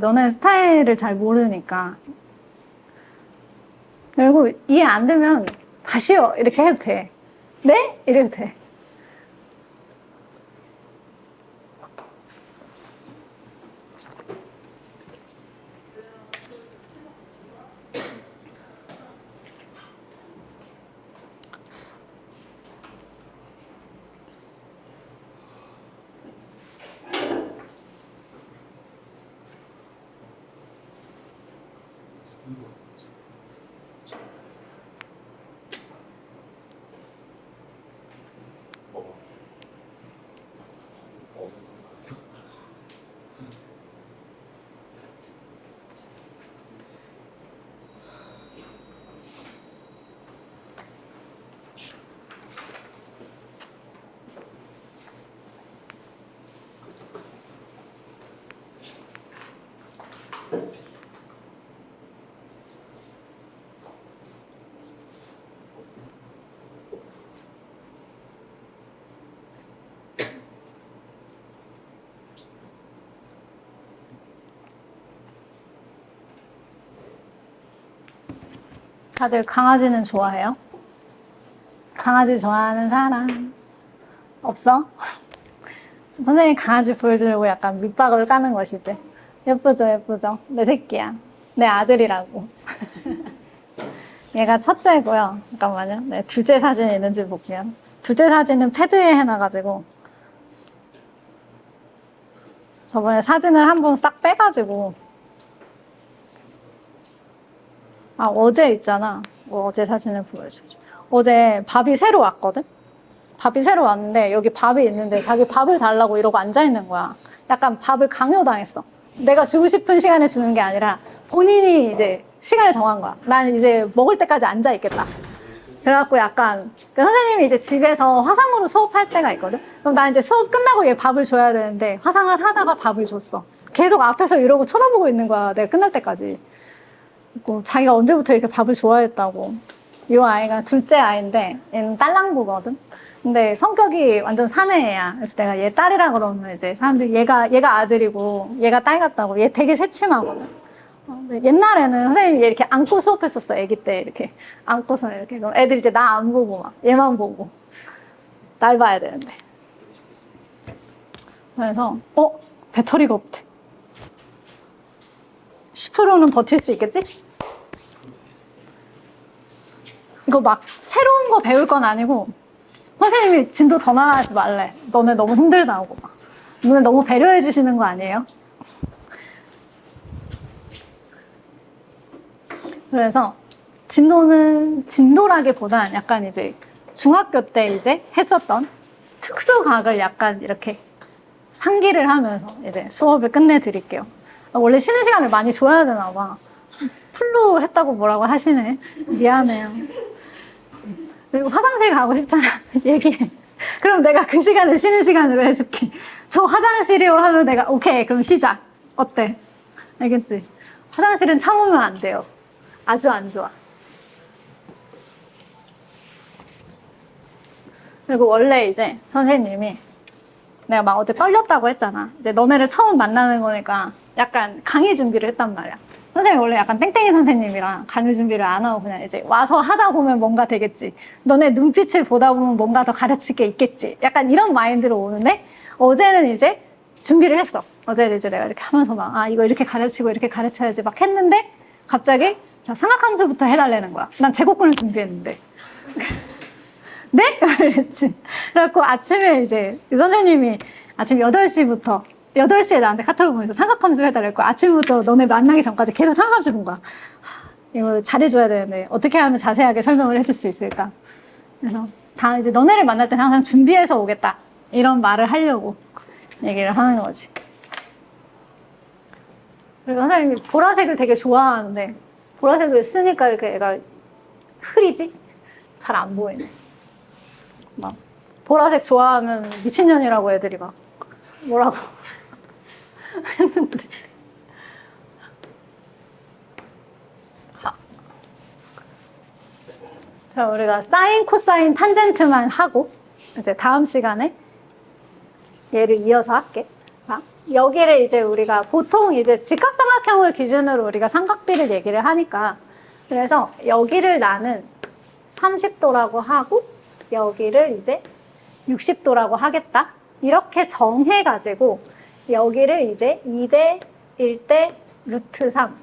너네 스타일을 잘 모르니까. 그리고 이해 안 되면 다시요 이렇게 해도 돼. 네? 이래도 돼. 다들 강아지는 좋아해요? 강아지 좋아하는 사람 없어? 선생님 강아지 보여주려고 약간 밑박을 까는 것이지. 예쁘죠, 예쁘죠? 내 새끼야. 내 아들이라고. 얘가 첫째고요. 잠깐만요. 네, 둘째 사진이 있는지 볼게요. 둘째 사진은 패드에 해놔가지고 저번에 사진을 한번 싹 빼가지고 어제 있잖아. 어제 사진을 보여주죠. 어제 밥이 새로 왔거든? 밥이 새로 왔는데 여기 밥이 있는데 자기 밥을 달라고 이러고 앉아있는 거야. 약간 밥을 강요당했어. 내가 주고 싶은 시간에 주는 게 아니라 본인이 이제 시간을 정한 거야. 난 이제 먹을 때까지 앉아있겠다. 그래갖고 약간 그 선생님이 이제 집에서 화상으로 수업할 때가 있거든? 그럼 난 이제 수업 끝나고 얘 밥을 줘야 되는데 화상을 하다가 밥을 줬어. 계속 앞에서 이러고 쳐다보고 있는 거야. 내가 끝날 때까지. 그리고 자기가 언제부터 이렇게 밥을 좋아했다고. 이 아이가 둘째 아이인데 얘는 딸랑구거든? 근데 성격이 완전 사내 애야. 그래서 내가 얘 딸이라 그러면 이제 사람들이 얘가 아들이고 얘가 딸 같다고. 얘 되게 새침하거든. 근데 옛날에는 선생님이 얘 이렇게 안고 수업했었어. 아기 때 이렇게 안고서 이렇게. 그럼 애들이 이제 나 안 보고 막 얘만 보고 날 봐야 되는데. 그래서 배터리가 없대. 10%는 버틸 수 있겠지? 이거 막 새로운 거 배울 건 아니고 선생님이 진도 더 나가지 말래. 너네 너무 힘들다고 막. 너네 너무 배려해 주시는 거 아니에요? 그래서 진도라기보단 약간 이제 중학교 때 이제 했었던 특수각을 약간 이렇게 상기를 하면서 이제 수업을 끝내드릴게요. 원래 쉬는 시간을 많이 줘야 되나 봐. 풀로 했다고 뭐라고 하시네. 미안해요. 그리고 화장실 가고 싶잖아. 얘기해. 그럼 내가 그 시간을 쉬는 시간으로 해줄게. 저 화장실이요 하면 내가 오케이 그럼 시작. 어때? 알겠지? 화장실은 참으면 안 돼요. 아주 안 좋아. 그리고 원래 이제 선생님이 내가 막 어제 떨렸다고 했잖아. 이제 너네를 처음 만나는 거니까 약간 강의 준비를 했단 말이야. 선생님이 원래 약간 땡땡이 선생님이랑 강의 준비를 안 하고 그냥 이제 와서 하다 보면 뭔가 되겠지. 너네 눈빛을 보다 보면 뭔가 더 가르칠 게 있겠지. 약간 이런 마인드로 오는데 어제는 이제 준비를 했어. 어제는 이제 내가 이렇게 하면서 막 이거 이렇게 가르치고 이렇게 가르쳐야지 막 했는데 갑자기 자 삼각함수부터 해달라는 거야. 난 제곱근을 준비했는데. 네? 그랬지. 그래갖고 아침에 이제 선생님이 아침 8시부터 8시에 나한테 카톡을 보내서 삼각함수를 해달라고 아침부터 너네 만나기 전까지 계속 삼각함수 본 거야. 이거 잘해줘야 되는데 어떻게 하면 자세하게 설명을 해줄 수 있을까? 그래서 다 이제 너네를 만날 때는 항상 준비해서 오겠다. 이런 말을 하려고 얘기를 하는 거지. 그리고 선생님이 보라색을 되게 좋아하는데 보라색을 쓰니까 이렇게 얘가 흐리지? 잘 안 보이네. 막 보라색 좋아하면 미친년이라고 애들이 막 뭐라고 했는데 자 우리가 사인, 코사인, 탄젠트만 하고 이제 다음 시간에 얘를 이어서 할게. 자 여기를 이제 우리가 보통 이제 직각삼각형을 기준으로 우리가 삼각비를 얘기를 하니까 그래서 여기를 나는 30도라고 하고 여기를 이제 60도라고 하겠다. 이렇게 정해가지고 여기를 이제 2대 1대 루트 3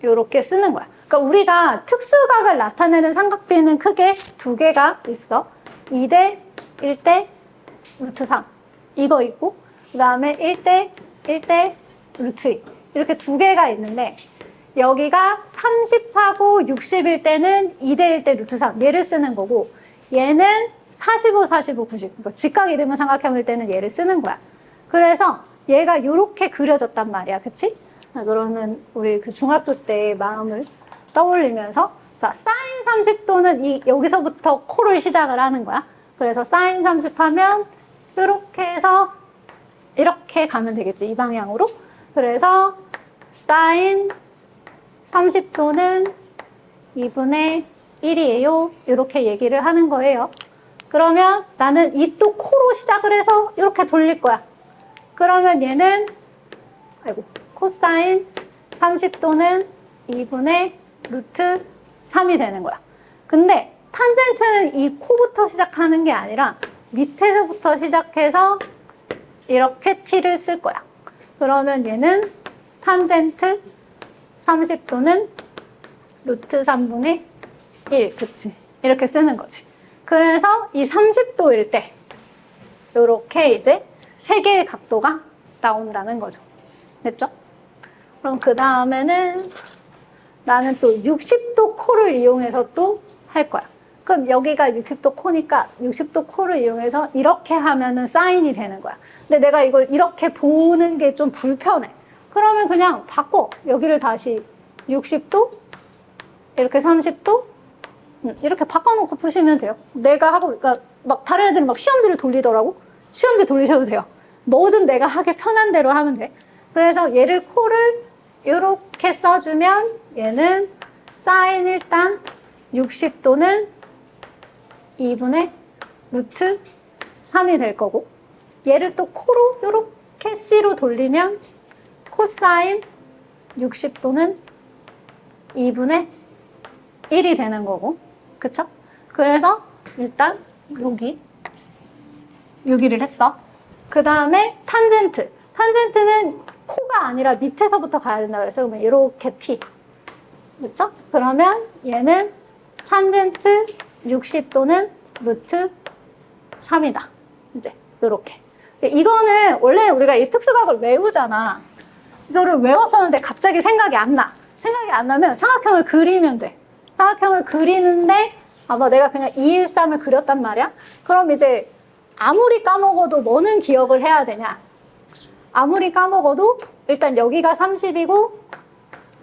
이렇게 쓰는 거야. 그러니까 우리가 특수각을 나타내는 삼각비는 크게 두 개가 있어. 2대 1대 루트 3 이거 있고 그 다음에 1대 1대 루트 2 이렇게 두 개가 있는데 여기가 30하고 60일 때는 2대 1대 루트 3 얘를 쓰는 거고 얘는 45, 45, 90 그러니까 직각이 되면 삼각형일 때는 얘를 쓰는 거야. 그래서 얘가 이렇게 그려졌단 말이야. 그치? 그러면 우리 그 중학교 때의 마음을 떠올리면서 자 사인 30도는 여기서부터 코를 시작을 하는 거야. 그래서 사인 30 하면 이렇게 해서 이렇게 가면 되겠지. 이 방향으로. 그래서 사인 30도는 2분의 1이에요. 이렇게 얘기를 하는 거예요. 그러면 나는 이 또 코로 시작을 해서 이렇게 돌릴 거야. 그러면 얘는 코사인 30도는 2분의 루트 3이 되는 거야. 근데 탄젠트는 이 코부터 시작하는 게 아니라 밑에서부터 시작해서 이렇게 t를 쓸 거야. 그러면 얘는 탄젠트 30도는 루트 3분의 1, 그치? 이렇게 쓰는 거지. 그래서 이 30도일 때 이렇게 이제 세 개의 각도가 나온다는 거죠. 됐죠? 그럼 그 다음에는 나는 또 60도 코를 이용해서 또 할 거야. 그럼 여기가 60도 코니까 60도 코를 이용해서 이렇게 하면은 사인이 되는 거야. 근데 내가 이걸 이렇게 보는 게 좀 불편해. 그러면 그냥 바꿔. 여기를 다시 60도, 이렇게 30도, 이렇게 바꿔놓고 푸시면 돼요. 내가 하고, 그러니까 막 다른 애들은 막 시험지를 돌리더라고. 시험지 돌리셔도 돼요. 뭐든 내가 하기 편한 대로 하면 돼. 그래서 얘를 코를 이렇게 써주면 얘는 사인 일단 60도는 2분의 루트 3이 될 거고, 얘를 또 코로 이렇게 C로 돌리면 코사인 60도는 2분의 1이 되는 거고, 그쵸? 그래서 일단 여기를 했어. 그 다음에 탄젠트. 탄젠트는 코가 아니라 밑에서부터 가야 된다 그랬어요. 그러면 이렇게 T. 그쵸? 그러면 얘는 탄젠트 60도는 루트 3이다. 이제 이렇게. 이거는 원래 우리가 이 특수각을 외우잖아. 이거를 외웠었는데 갑자기 생각이 안 나. 생각이 안 나면 삼각형을 그리면 돼. 삼각형을 그리는데 아마 내가 그냥 213을 그렸단 말이야. 그럼 이제 아무리 까먹어도 뭐는 기억을 해야 되냐. 아무리 까먹어도 일단 여기가 30이고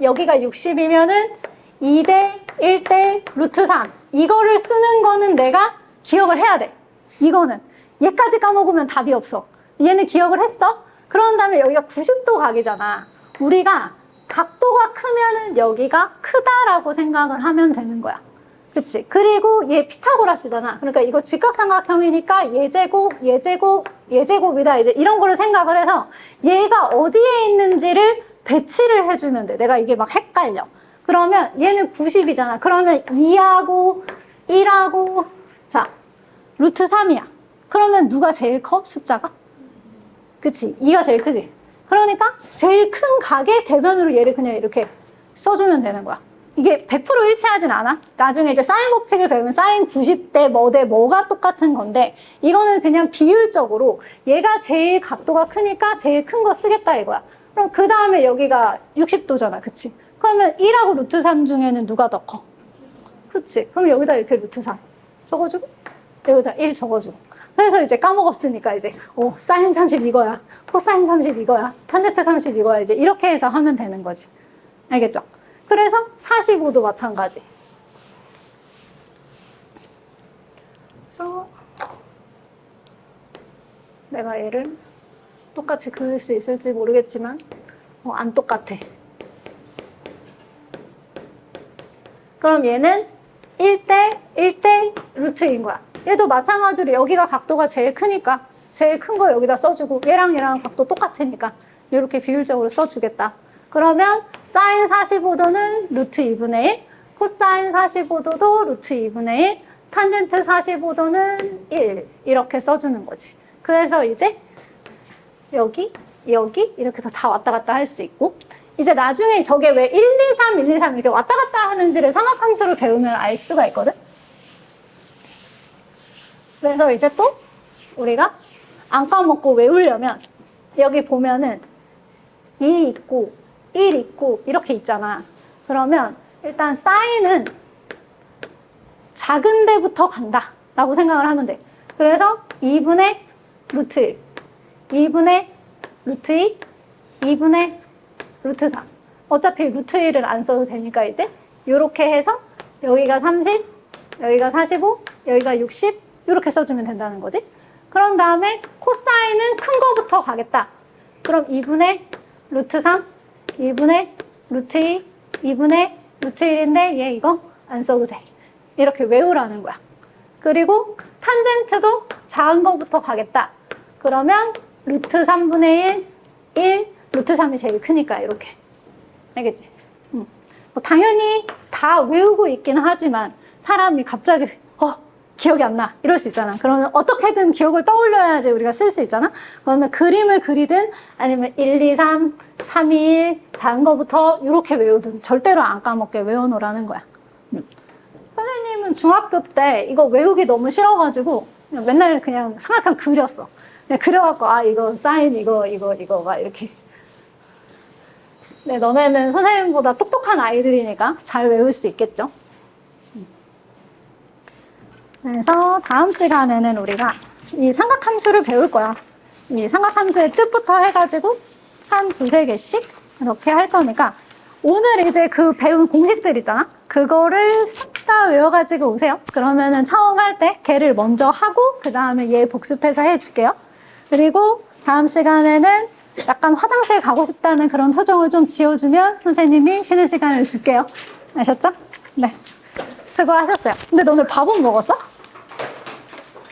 여기가 60이면은 2대 1대 루트 3. 이거를 쓰는 거는 내가 기억을 해야 돼. 이거는. 얘까지 까먹으면 답이 없어. 얘는 기억을 했어? 그런 다음에 여기가 90도 각이잖아. 우리가 각도가 크면은 여기가 크다라고 생각을 하면 되는 거야. 그치? 그리고 얘 피타고라스잖아. 그러니까 이거 직각삼각형이니까 얘제곱, 얘제곱, 얘제곱이다. 이제 이런 거를 생각을 해서 얘가 어디에 있는지를 배치를 해주면 돼. 내가 이게 막 헷갈려. 그러면 얘는 90이잖아. 그러면 2하고 1하고 자 루트 3이야. 그러면 누가 제일 커? 숫자가? 그치? 2가 제일 크지? 그러니까 제일 큰 각의 대변으로 얘를 그냥 이렇게 써주면 되는 거야. 이게 100% 일치하진 않아. 나중에 이제 사인 법칙을 배우면 사인 90대 뭐 대 뭐가 똑같은 건데 이거는 그냥 비율적으로 얘가 제일 각도가 크니까 제일 큰 거 쓰겠다 이거야. 그럼 그 다음에 여기가 60도잖아. 그치? 그러면 1하고 루트 3 중에는 누가 더 커? 그치? 그럼 여기다 이렇게 루트 3 적어주고 여기다 1 적어주고 그래서 이제 까먹었으니까 이제 사인 30 이거야. 코사인 30 이거야. 탄젠트 30 이거야. 이제 이렇게 해서 하면 되는 거지. 알겠죠? 그래서 45도 마찬가지. 그래서 내가 얘를 똑같이 그릴 수 있을지 모르겠지만 안 똑같아. 그럼 얘는 1대 루트인 거야. 얘도 마찬가지로 여기가 각도가 제일 크니까 제일 큰 거 여기다 써주고 얘랑 각도 똑같으니까 이렇게 비율적으로 써주겠다. 그러면 사인 45도는 루트 2분의 1, 코사인 45도도 루트 2분의 1, 탄젠트 45도는 1 이렇게 써주는 거지. 그래서 이제 여기 이렇게 다 왔다 갔다 할 수 있고 이제 나중에 저게 왜 1, 2, 3, 1, 2, 3 이렇게 왔다 갔다 하는지를 삼각함수로 배우면 알 수가 있거든. 그래서 이제 또 우리가 안 까먹고 외우려면 여기 보면은 2 있고 1 있고 이렇게 있잖아. 그러면 일단 사인은 작은 데부터 간다 라고 생각을 하면 돼. 그래서 2분의 루트 1, 2분의 루트 2, 2분의 루트 3. 어차피 루트 1을 안 써도 되니까 이제 이렇게 해서 여기가 30, 여기가 45, 여기가 60 이렇게 써주면 된다는 거지. 그런 다음에 코사인은 큰 거부터 가겠다. 그럼 2분의 루트 3, 2분의 루트 2, 2분의 루트 1인데 얘 이거 안 써도 돼. 이렇게 외우라는 거야. 그리고 탄젠트도 작은 거부터 가겠다. 그러면 루트 3분의 1, 1, 루트 3이 제일 크니까 이렇게. 알겠지? 뭐 당연히 다 외우고 있긴 하지만 사람이 갑자기 기억이 안 나 이럴 수 있잖아. 그러면 어떻게든 기억을 떠올려야지 우리가 쓸 수 있잖아. 그러면 그림을 그리든 아니면 1, 2, 3, 3, 2, 1 작은 거부터 이렇게 외우든 절대로 안 까먹게 외워놓으라는 거야. 선생님은 중학교 때 이거 외우기 너무 싫어가지고 그냥 맨날 그냥 삼각형 그렸어. 그냥 그려갖고 이거 사인 이거 막 이렇게. 네, 너네는 선생님보다 똑똑한 아이들이니까 잘 외울 수 있겠죠? 그래서 다음 시간에는 우리가 이 삼각함수를 배울 거야. 이 삼각함수의 뜻부터 해가지고 한 두세 개씩 이렇게 할 거니까 오늘 이제 그 배운 공식들 있잖아? 그거를 싹 다 외워가지고 오세요. 그러면은 처음 할 때 걔를 먼저 하고 그 다음에 얘 복습해서 해줄게요. 그리고 다음 시간에는 약간 화장실 가고 싶다는 그런 표정을 좀 지어주면 선생님이 쉬는 시간을 줄게요. 아셨죠? 네. 수고하셨어요. 근데 너 오늘 밥은 먹었어?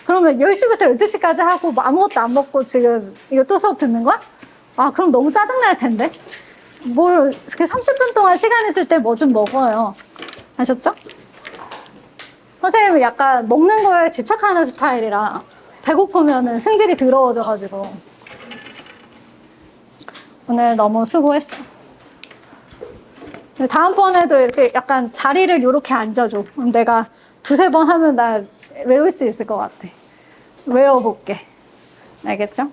그러면 10시부터 12시까지 하고 뭐 아무것도 안 먹고 지금 이거 또 수업 듣는 거야? 그럼 너무 짜증날 텐데. 뭘, 30분 동안 시간 있을 때 뭐 좀 먹어요. 아셨죠? 선생님은 약간 먹는 거에 집착하는 스타일이라 배고프면은 승질이 더러워져가지고. 오늘 너무 수고했어. 다음번에도 이렇게 약간 자리를 이렇게 앉아줘. 그럼 내가 두세 번 하면 나 외울 수 있을 것 같아. 외워볼게. 알겠죠?